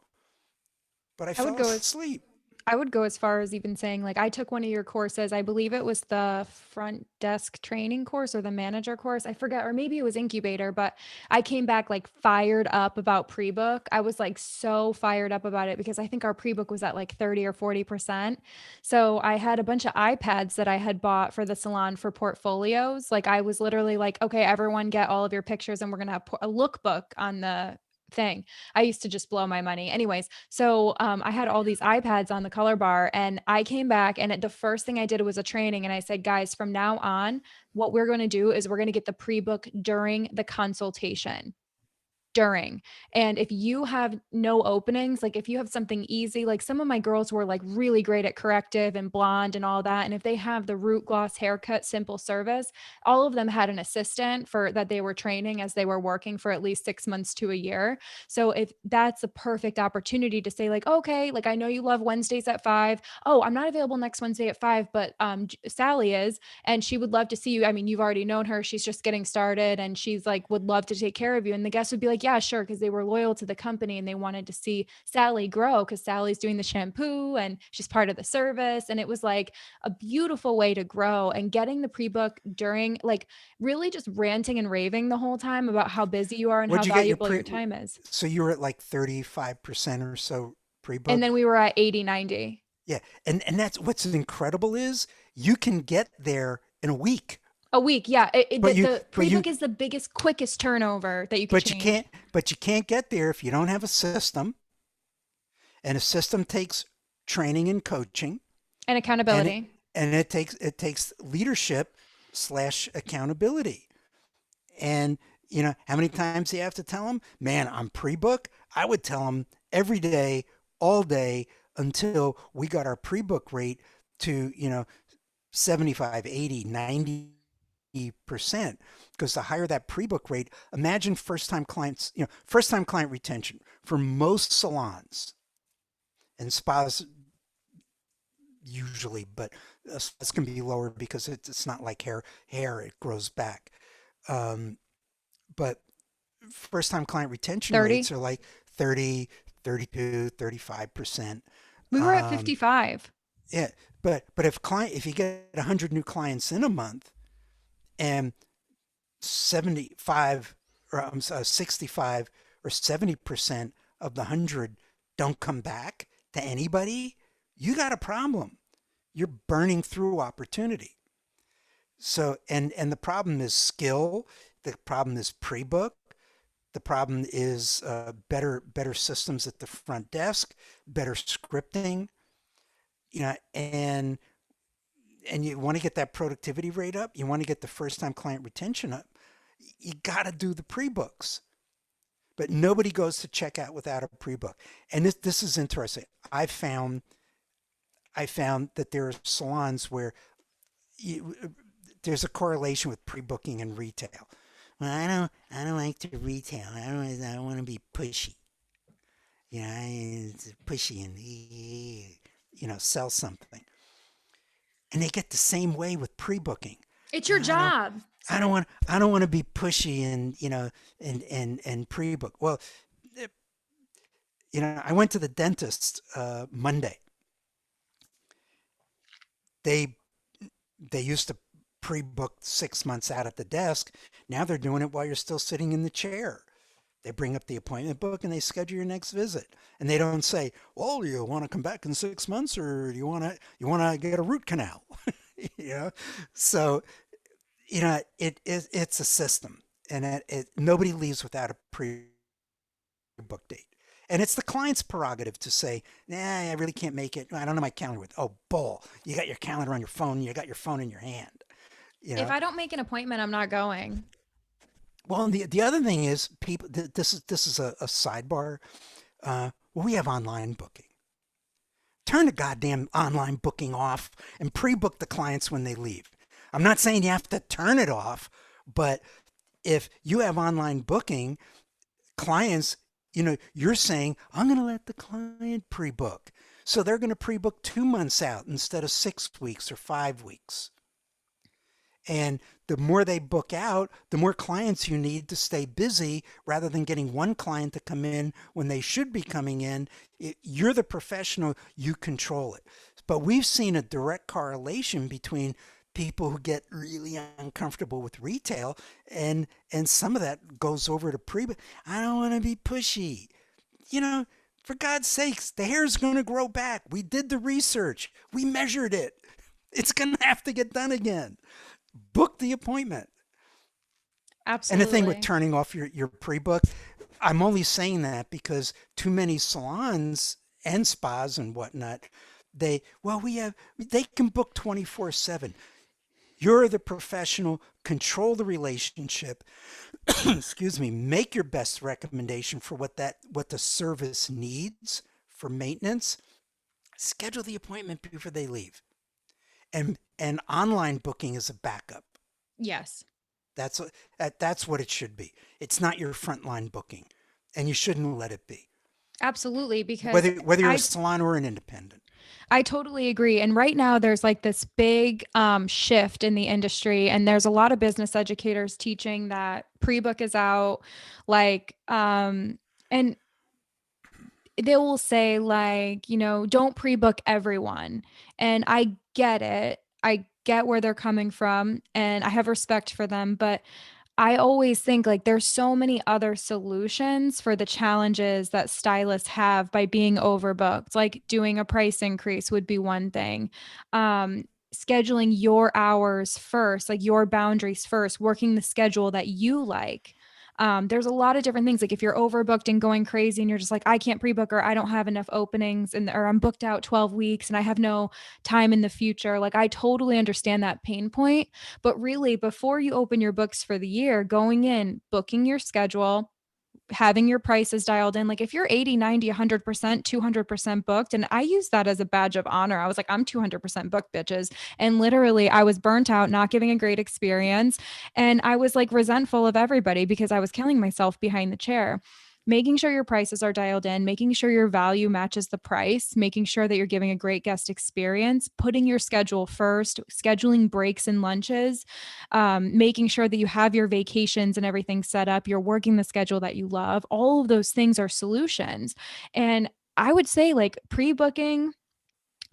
But I I would fell go as asleep. I would go as far as even saying, like, I took one of your courses. I believe it was the front desk training course or the manager course. I forget, or maybe it was Incubator, but I came back like fired up about pre-book. I was like so fired up about it because I think our pre-book was at like 30 or 40%. So I had a bunch of iPads that I had bought for the salon for portfolios. Like I was literally like, okay, everyone get all of your pictures and we're going to have a lookbook on the thing. I used to just blow my money. Anyways, so I had all these iPads on the color bar, and I came back, and the first thing I did was a training, and I said, guys, from now on, what we're going to do is we're going to get the pre-book during the consultation. during. And if you have no openings, like if you have something easy, like some of my girls were like really great at corrective and blonde and all that. And if they have the root gloss haircut, simple service, all of them had an assistant for that they were training as they were working for at least 6 months to a year. So if that's a perfect opportunity to say like, okay, like I know you love Wednesdays at 5. Oh, I'm not available next Wednesday at 5, but Sally is, and she would love to see you. I mean, you've already known her. She's just getting started and she's like, would love to take care of you. And the guest would be like, yeah, sure. Cause they were loyal to the company and they wanted to see Sally grow because Sally's doing the shampoo and she's part of the service. And it was like a beautiful way to grow, and getting the pre-book during, like really just ranting and raving the whole time about how busy you are and how What'd you get your valuable your pre? time is. So you were at like 35% or so And pre-book. then we were at 80, 90. Yeah, and that's what's incredible is you can get there in a week, A week. Yeah. but The but you pre-book is the biggest, quickest turnover that you could but you change. can't get there if you don't have a system, and a system takes training and coaching, And and it accountability. and it takes leadership slash accountability. And how many times do you have to tell them, man, I'm pre-book? I would tell them every day, all day, until we got our pre-book rate to 75, 80, 90%. Because the higher that pre-book rate, imagine first time client retention for most salons and spas usually, but spas can be lower because it's not like hair, it grows back. Um, but first time client retention rates 30. are like 30, 32, 35%. We were at Um, 55. yeah, but if you get 100 new clients in a month and 75 or 65 or 70% of the 100 don't come back to anybody, you got a problem. You're burning through opportunity. So and the problem is skill, the problem is pre-book, the problem is better systems at the front desk, better scripting, and you want to get that productivity rate up, you want to get the first time client retention up, you got to do the pre-books. But nobody goes to checkout without a pre-book. And this is interesting. I found that there are salons where you, there's a correlation with pre-booking and retail. Well, I don't like to retail. I don't want to be pushy. It's pushy and sell something. And they get the same way with pre-booking. It's your Well, job. Sorry. I don't want to be pushy and and pre-book. Well, eh, I went to the dentist Monday. They they used to pre-book 6 months out at the desk. Now they're doing it while you're still sitting in the chair. They bring up the appointment book and they schedule your next visit. And they don't say, "Well, do you want to come back in 6 months, or do you want to get a root canal?" you know. So it's a system, and nobody leaves without a pre-book date. And it's the client's prerogative to say, "Nah, I really can't make it. I don't know my calendar with." Oh, bull! You got your calendar on your phone. You got your phone in your hand. You If know. I don't make an appointment, I'm not going. Well, and the other thing is, people. This is a sidebar. Well, we have online booking. Turn the goddamn online booking off and pre-book the clients when they leave. I'm not saying you have to turn it off, but if you have online booking, clients, you're saying, I'm going to let the client pre-book. So they're going to pre-book 2 months out instead of 6 weeks or 5 weeks. And the more they book out, the more clients you need to stay busy rather than getting one client to come in when they should be coming in. You're the professional, you control it. But we've seen a direct correlation between people who get really uncomfortable with retail, and some of that goes over to pre. I don't want to be pushy. For God's sakes, the hair's going to grow back. We did the research. We measured it. It's going to have to get done again. Book the appointment. And the thing with Absolutely. turning off your pre-book, I'm only saying that because too many salons and spas and whatnot, they can book 24/7. You're the professional. Control the relationship. Excuse me. Make your best recommendation for what the service needs for maintenance. Schedule the appointment before they leave. And online booking is a backup. Yes. That's that's what it should be. It's not your frontline booking, and you shouldn't let it be. Absolutely, because Whether you're a I salon or an independent. I totally agree. And right now, there's like this big shift in the industry, and there's a lot of business educators teaching that pre-book is out, like, and they will say like, don't pre-book everyone. And I get it. I get where they're coming from, and I have respect for them, but I always think like there's so many other solutions for the challenges that stylists have by being overbooked. Like doing a price increase would be one thing. Scheduling your hours first, like your boundaries first, working the schedule that you like. There's a lot of different things. Like if you're overbooked and going crazy and you're just like, I can't pre-book, or I don't have enough openings, and or I'm booked out 12 weeks and I have no time in the future. Like I totally understand that pain point. But really, before you open your books for the year, going in, booking your schedule, having your prices dialed in. Like if you're 80, 90, 100%, 200% booked, and I use that as a badge of honor. I was like, I'm 200% booked, bitches. And literally, I was burnt out, not giving a great experience. And I was like resentful of everybody because I was killing myself behind the chair. Making sure your prices are dialed in, making sure your value matches the price, making sure that you're giving a great guest experience, putting your schedule first, scheduling breaks and lunches, making sure that you have your vacations and everything set up, you're working the schedule that you love. All of those things are solutions. And I would say, like, pre-booking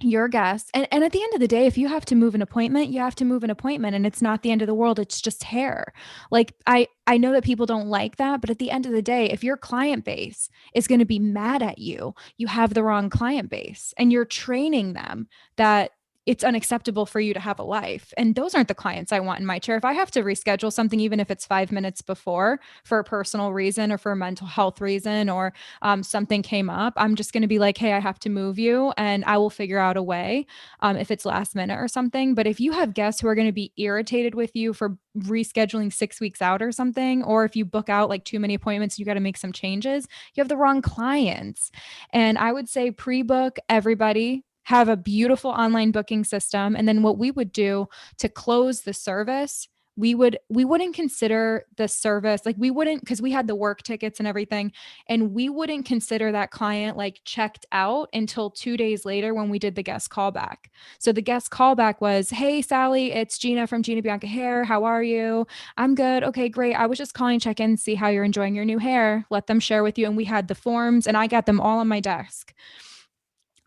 your guests, and at the end of the day, if you have to move an appointment, you have to move an appointment, and it's not the end of the world. It's just hair. Like I know that people don't like that, but at the end of the day, if your client base is going to be mad at you, you have the wrong client base, and you're training them that it's unacceptable for you to have a life. And those aren't the clients I want in my chair. If I have to reschedule something, even if it's 5 minutes before for a personal reason or for a mental health reason, or something came up, I'm just going to be like, hey, I have to move you, and I will figure out a way, if it's last minute or something. But if you have guests who are going to be irritated with you for rescheduling 6 weeks out or something, or if you book out like too many appointments, you got to make some changes, you have the wrong clients. And I would say pre-book everybody, have a beautiful online booking system. And then what we would do to close the service, we wouldn't consider the service, like we wouldn't, because we had the work tickets and everything, and we wouldn't consider that client like checked out until 2 days later when we did the guest callback. So the guest callback was, hey Sally, it's Gina from Gina Bianca Hair, how are you? I'm good. Okay, great. I was just calling to check in, see how you're enjoying your new hair, let them share with you. And we had the forms, and I got them all on my desk.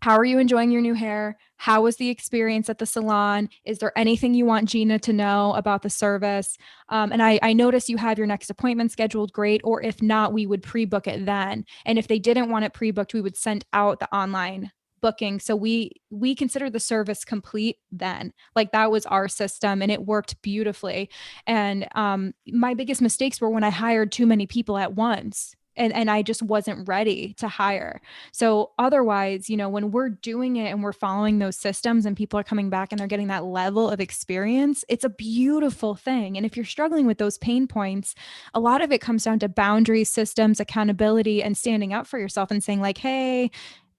How are you enjoying your new hair? How was the experience at the salon? Is there anything you want Gina to know about the service? And I noticed you have your next appointment scheduled. Great. Or if not, we would pre-book it then. And if they didn't want it pre-booked, we would send out the online booking. So we consider the service complete then. Like that was our system, and it worked beautifully. And my biggest mistakes were when I hired too many people at once. And I just wasn't ready to hire. So otherwise, when we're doing it and we're following those systems and people are coming back and they're getting that level of experience, it's a beautiful thing. And if you're struggling with those pain points, a lot of it comes down to boundaries, systems, accountability, and standing up for yourself and saying like, hey,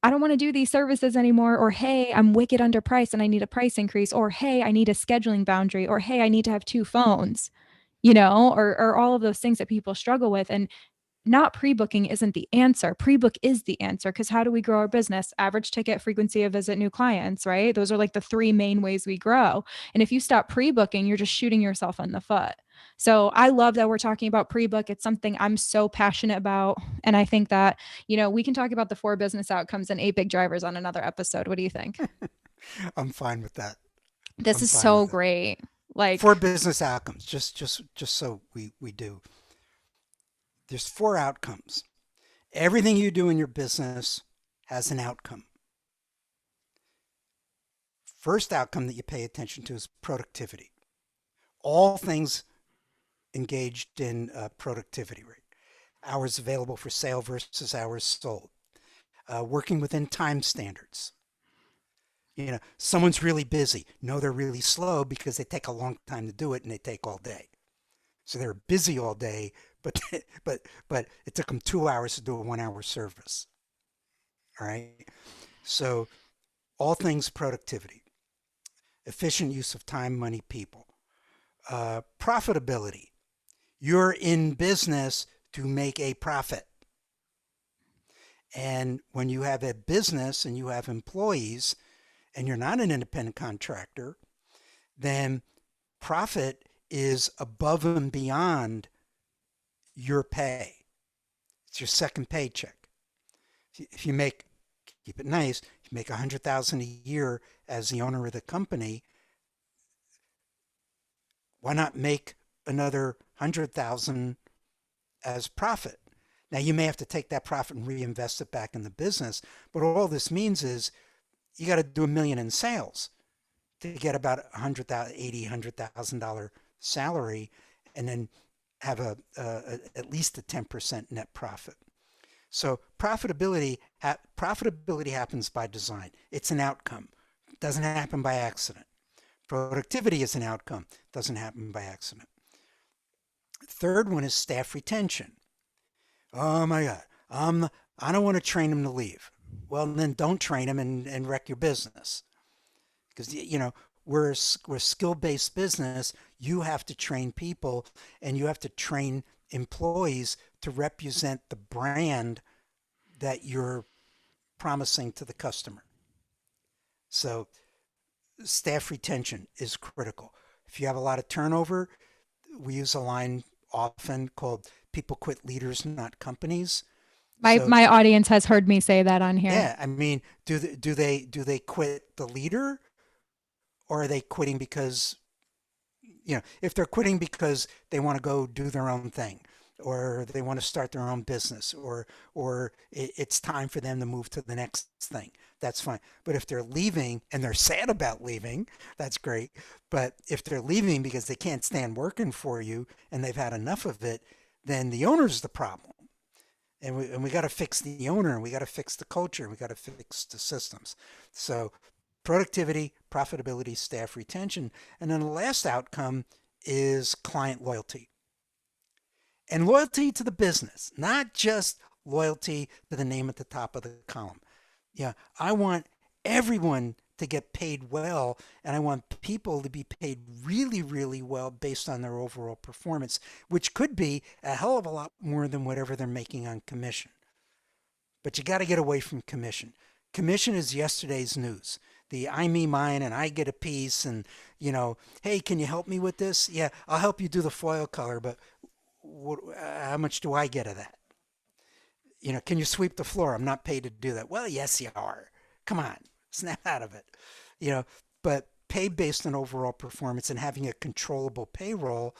I don't want to do these services anymore, or hey, I'm wicked underpriced and I need a price increase, or hey, I need a scheduling boundary, or hey, I need to have two phones, or all of those things that people struggle with. And not pre-booking isn't the answer. Pre-book is the answer, because how do we grow our business? Average ticket, frequency of visit, new clients, right? Those are like the three main ways we grow. And if you stop pre-booking, you're just shooting yourself in the foot. So I love that we're talking about pre-book. It's something I'm so passionate about. And I think that, we can talk about the 4 business outcomes and 8 big drivers on another episode. What do you think? I'm fine with that. This I'm is fine so with it. great. Four Like, business outcomes, just so we do. There's 4 outcomes. Everything you do in your business has an outcome. First outcome that you pay attention to is productivity. All things engaged in productivity rate. Hours available for sale versus hours sold. Working within time standards. Someone's really busy. No, they're really slow because they take a long time to do it and they take all day. So they're busy all day, but but it took them 2 hours to do a 1 hour service. All right. So all things productivity, efficient use of time, money, people, profitability. You're in business to make a profit. And when you have a business and you have employees and you're not an independent contractor, then profit is above and beyond your pay. It's your second paycheck. If you make, keep it nice, if you make 100,000 a year as the owner of the company, why not make another 100,000 as profit? Now you may have to take that profit and reinvest it back in the business, but all this means is you got to do $1 million in sales to get about $100,000 salary, and then have at least a 10% net profit. So profitability happens by design. It's an outcome. It doesn't happen by accident. Productivity is an outcome. It doesn't happen by accident. Third one is staff retention. Oh my God, I don't want to train them to leave. Well, then don't train them and wreck your business. Because, we're a skill-based business. You have to train people and you have to train employees to represent the brand that you're promising to the customer. So staff retention is critical. If you have a lot of turnover, we use a line often called people quit leaders, not companies. So My audience has heard me say that on here. yeah, I mean, do they quit the leader, or are they quitting because, if they're quitting because they want to go do their own thing, or they want to start their own business, or it's time for them to move to the next thing, that's fine. But if they're leaving and they're sad about leaving, that's great. But if they're leaving because they can't stand working for you and they've had enough of it, then the owner's the problem. And we got to fix the owner, and we got to fix the culture, and we got to fix the systems. So productivity, profitability, staff retention. And then the last outcome is client loyalty. And loyalty to the business, not just loyalty to the name at the top of the column. Yeah, I want everyone to get paid well, and I want people to be paid really, really well based on their overall performance, which could be a hell of a lot more than whatever they're making on commission. But you got to get away from commission. Commission is yesterday's news. The I, me, mine, and I get a piece, and, hey, can you help me with this? Yeah, I'll help you do the foil color, but how much do I get of that? Can you sweep the floor? I'm not paid to do that. Well, yes, you are. Come on, snap out of it. But pay based on overall performance and having a controllable payroll,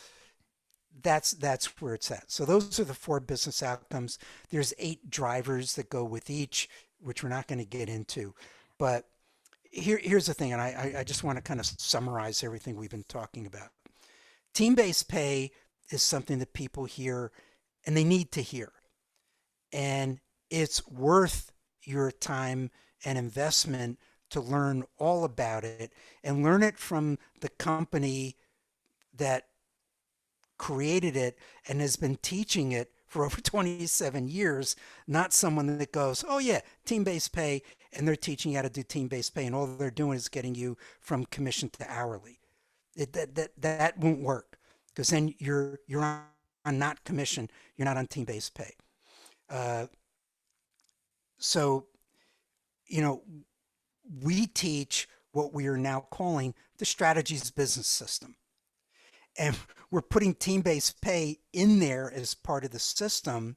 that's where it's at. So those are the 4 business outcomes. There's 8 drivers that go with each, which we're not going to get into. But here's the thing, and I just want to kind of summarize everything we've been talking about. Team-based pay is something that people hear and they need to hear. And it's worth your time and investment to learn all about it, and learn it from the company that created it and has been teaching it for over 27 years, not someone that goes, oh yeah, team-based pay, and they're teaching you how to do team-based pay, and all they're doing is getting you from commission to hourly. That won't work, because then you're on not commission, you're not on team-based pay. So, we teach what we are now calling the strategies business system. And we're putting team-based pay in there as part of the system,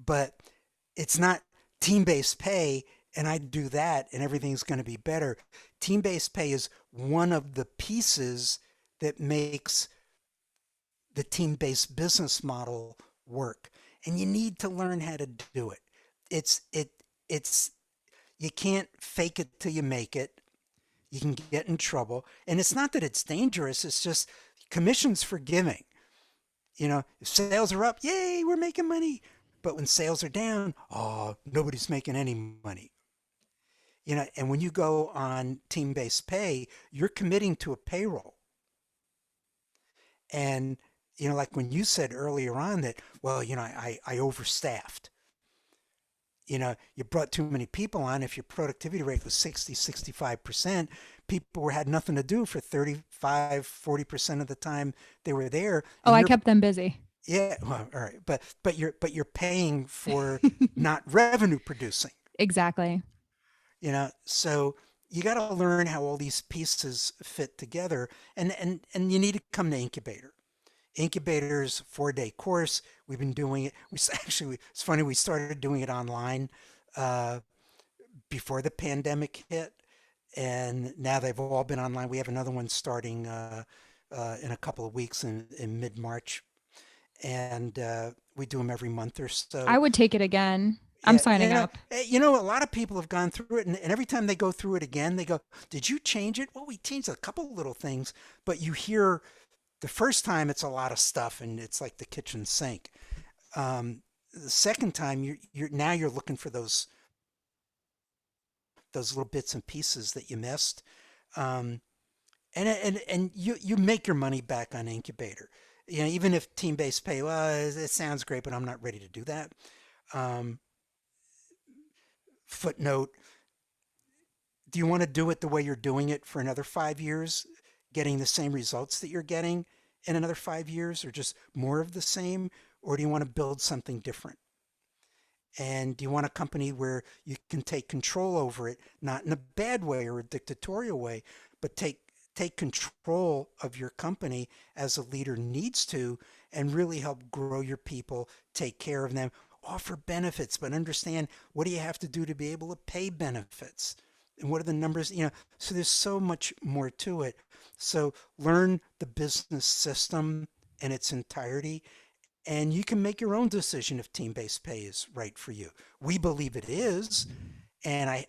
but it's not team-based pay and I do that and everything's going to be better. Team-based pay is one of the pieces that makes the team-based business model work. And you need to learn how to do it. It's you can't fake it till you make it. You can get in trouble. And it's not that it's dangerous, it's just commission's forgiving. If sales are up, yay, we're making money. But when sales are down, oh, nobody's making any money. And when you go on team-based pay, you're committing to a payroll. And, like when you said earlier on that, well, I overstaffed. You brought too many people on. If your productivity rate was 60, 65%, people had nothing to do for 35, 40% of the time they were there. Oh, And I you're, kept them busy. yeah, well, all right. But you're paying for not revenue producing, Exactly. so you got to learn how all these pieces fit together. And you need to come to Incubator. Incubator's 4-day course. We've been doing it. Actually, it's funny, we started doing it online uh, before the pandemic hit, and now they've all been online. We have another one starting in a couple of weeks in mid-March, and we do them every month or I so. would take it again. I'm Yeah, signing up. a lot of people have gone through it, and every time they go through it again, they go, "Did you change it?" Well, we changed a couple little things, but you hear the first time it's a lot of stuff, and it's like the kitchen sink. The second time, you're looking for those little bits and pieces that you missed, um, and you make your money back on Incubator. Even if team-based pay, well, it sounds great, but I'm not ready to do that. Um, Footnote: do you want to do it the way you're doing it for another 5 years, getting the same results that you're getting in another 5 years, or just more of the same? Or do you want to build something different? And do you want a company where you can take control over it, not in a bad way or a dictatorial way, but take control of your company as a leader needs to, and really help grow your people, take care of them, offer benefits, but understand, what do you have to do to be able to pay benefits? And what are the numbers? So there's so much more to it. So learn the business system in its entirety, and you can make your own decision if team-based pay is right for you. We believe it is, and I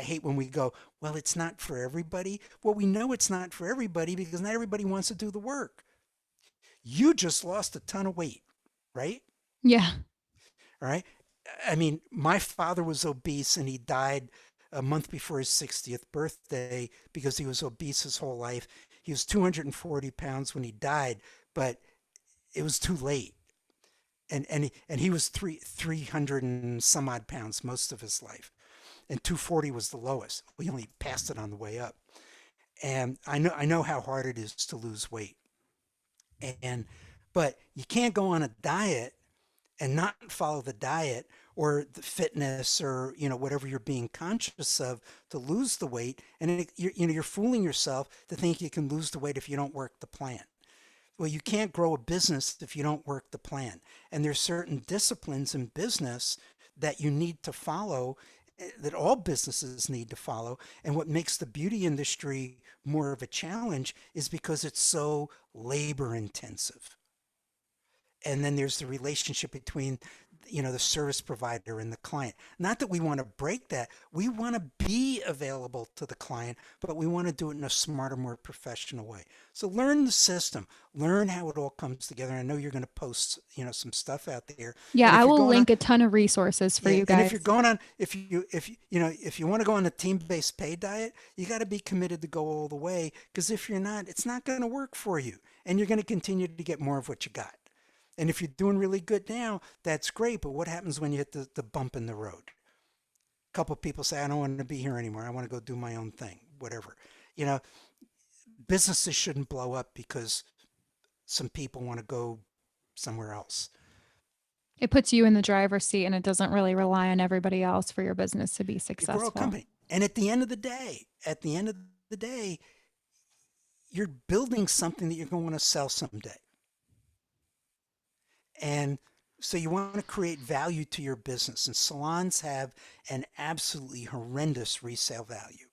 hate when we go, well, it's not for everybody. Well, we know it's not for everybody because not everybody wants to do the work. You just lost a ton of weight, right? Yeah. All right. I mean, my father was obese and he died a month before his 60th birthday because he was obese his whole life. He was 240 pounds when he died, but it was too late. And he was 300 and some odd pounds most of his life, and 240 was the lowest. We only passed it on the way up. And I know how hard it is to lose weight. And but you can't go on a diet and not follow the diet or the fitness, or whatever you're being conscious of, to lose the weight. And you're fooling yourself to think you can lose the weight if you don't work the plan. Well, you can't grow a business if you don't work the plan. And there's certain disciplines in business that you need to follow, that all businesses need to follow. And what makes the beauty industry more of a challenge is because it's so labor intensive. And then there's the relationship between the service provider and the client. Not that we want to break that. We want to be available to the client, but we want to do it in a smarter, more professional way. So learn the system, learn how it all comes together. I know you're going to post some stuff out there. Yeah, And I if you're will going on, link a ton of resources for yeah, you and if you're guys. going on, if you want to go on a team-based pay diet, you got to be committed to go all the way, because if you're not, it's not going to work for you, and you're going to continue to get more of what you got. And if you're doing really good now, that's great. But what happens when you hit the bump in the road? A couple of people say, I don't want to be here anymore. I want to go do my own thing, whatever. You know, Businesses shouldn't blow up because some people want to go somewhere else. It puts you in the driver's seat and it doesn't really rely on everybody else for your business to be You grow a successful. company. And at the end of the day, you're building something that you're going to want to sell someday. And so you want to create value to your business. And salons have an absolutely horrendous resale value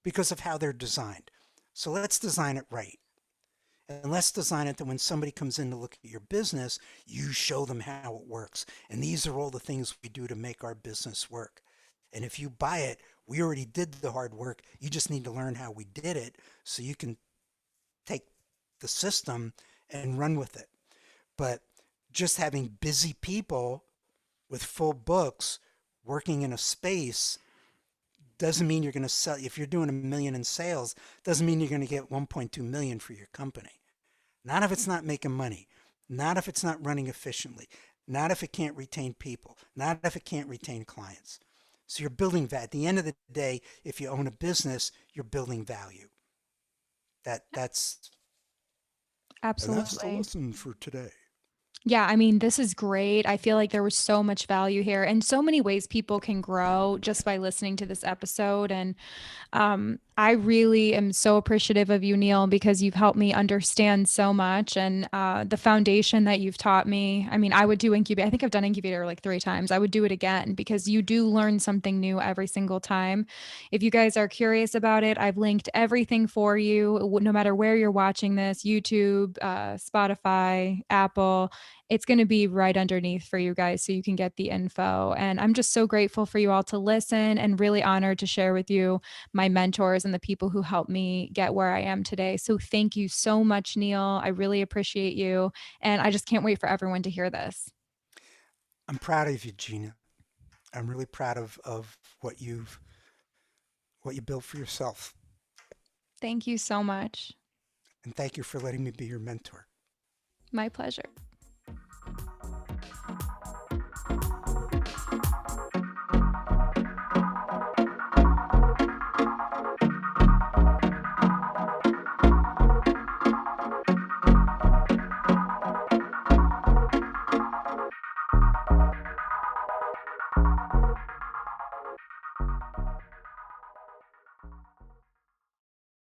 because of how they're designed. So let's design it right. And let's design it that when somebody comes in to look at your business, you show them how it works. And these are all the things we do to make our business work. And if you buy it, we already did the hard work. You just need to learn how we did it so you can take the system and run with it. But just having busy people with full books working in a space Doesn't mean you're going to sell. If you're doing 1 million in sales, doesn't mean you're going to get 1.2 million for your company. Not if it's not making money. Not if it's not running efficiently. Not if it can't retain people. Not if it can't retain clients. So you're building that. At the end of the day, if you own a business, you're building value. That's and that's the Absolutely. lesson for today. Yeah, I mean, this is great. I feel like there was so much value here and so many ways people can grow just by listening to this episode. And I really am so appreciative of you, Neil, because you've helped me understand so much and the foundation that you've taught me. I mean, I would do Incubator. I think I've done Incubator like 3 times. I would do it again because you do learn something new every single time. If you guys are curious about it, I've linked everything for you, no matter where you're watching this, YouTube, Spotify, Apple. It's going to be right underneath for you guys so you can get the info. And I'm just so grateful for you all to listen and really honored to share with you my mentors and the people who helped me get where I am today. So thank you so much, Neil. I really appreciate you. And I just can't wait for everyone to hear this. I'm proud of you, Gina. I'm really proud of what you built for yourself. Thank you so much. And thank you for letting me be your mentor. My pleasure.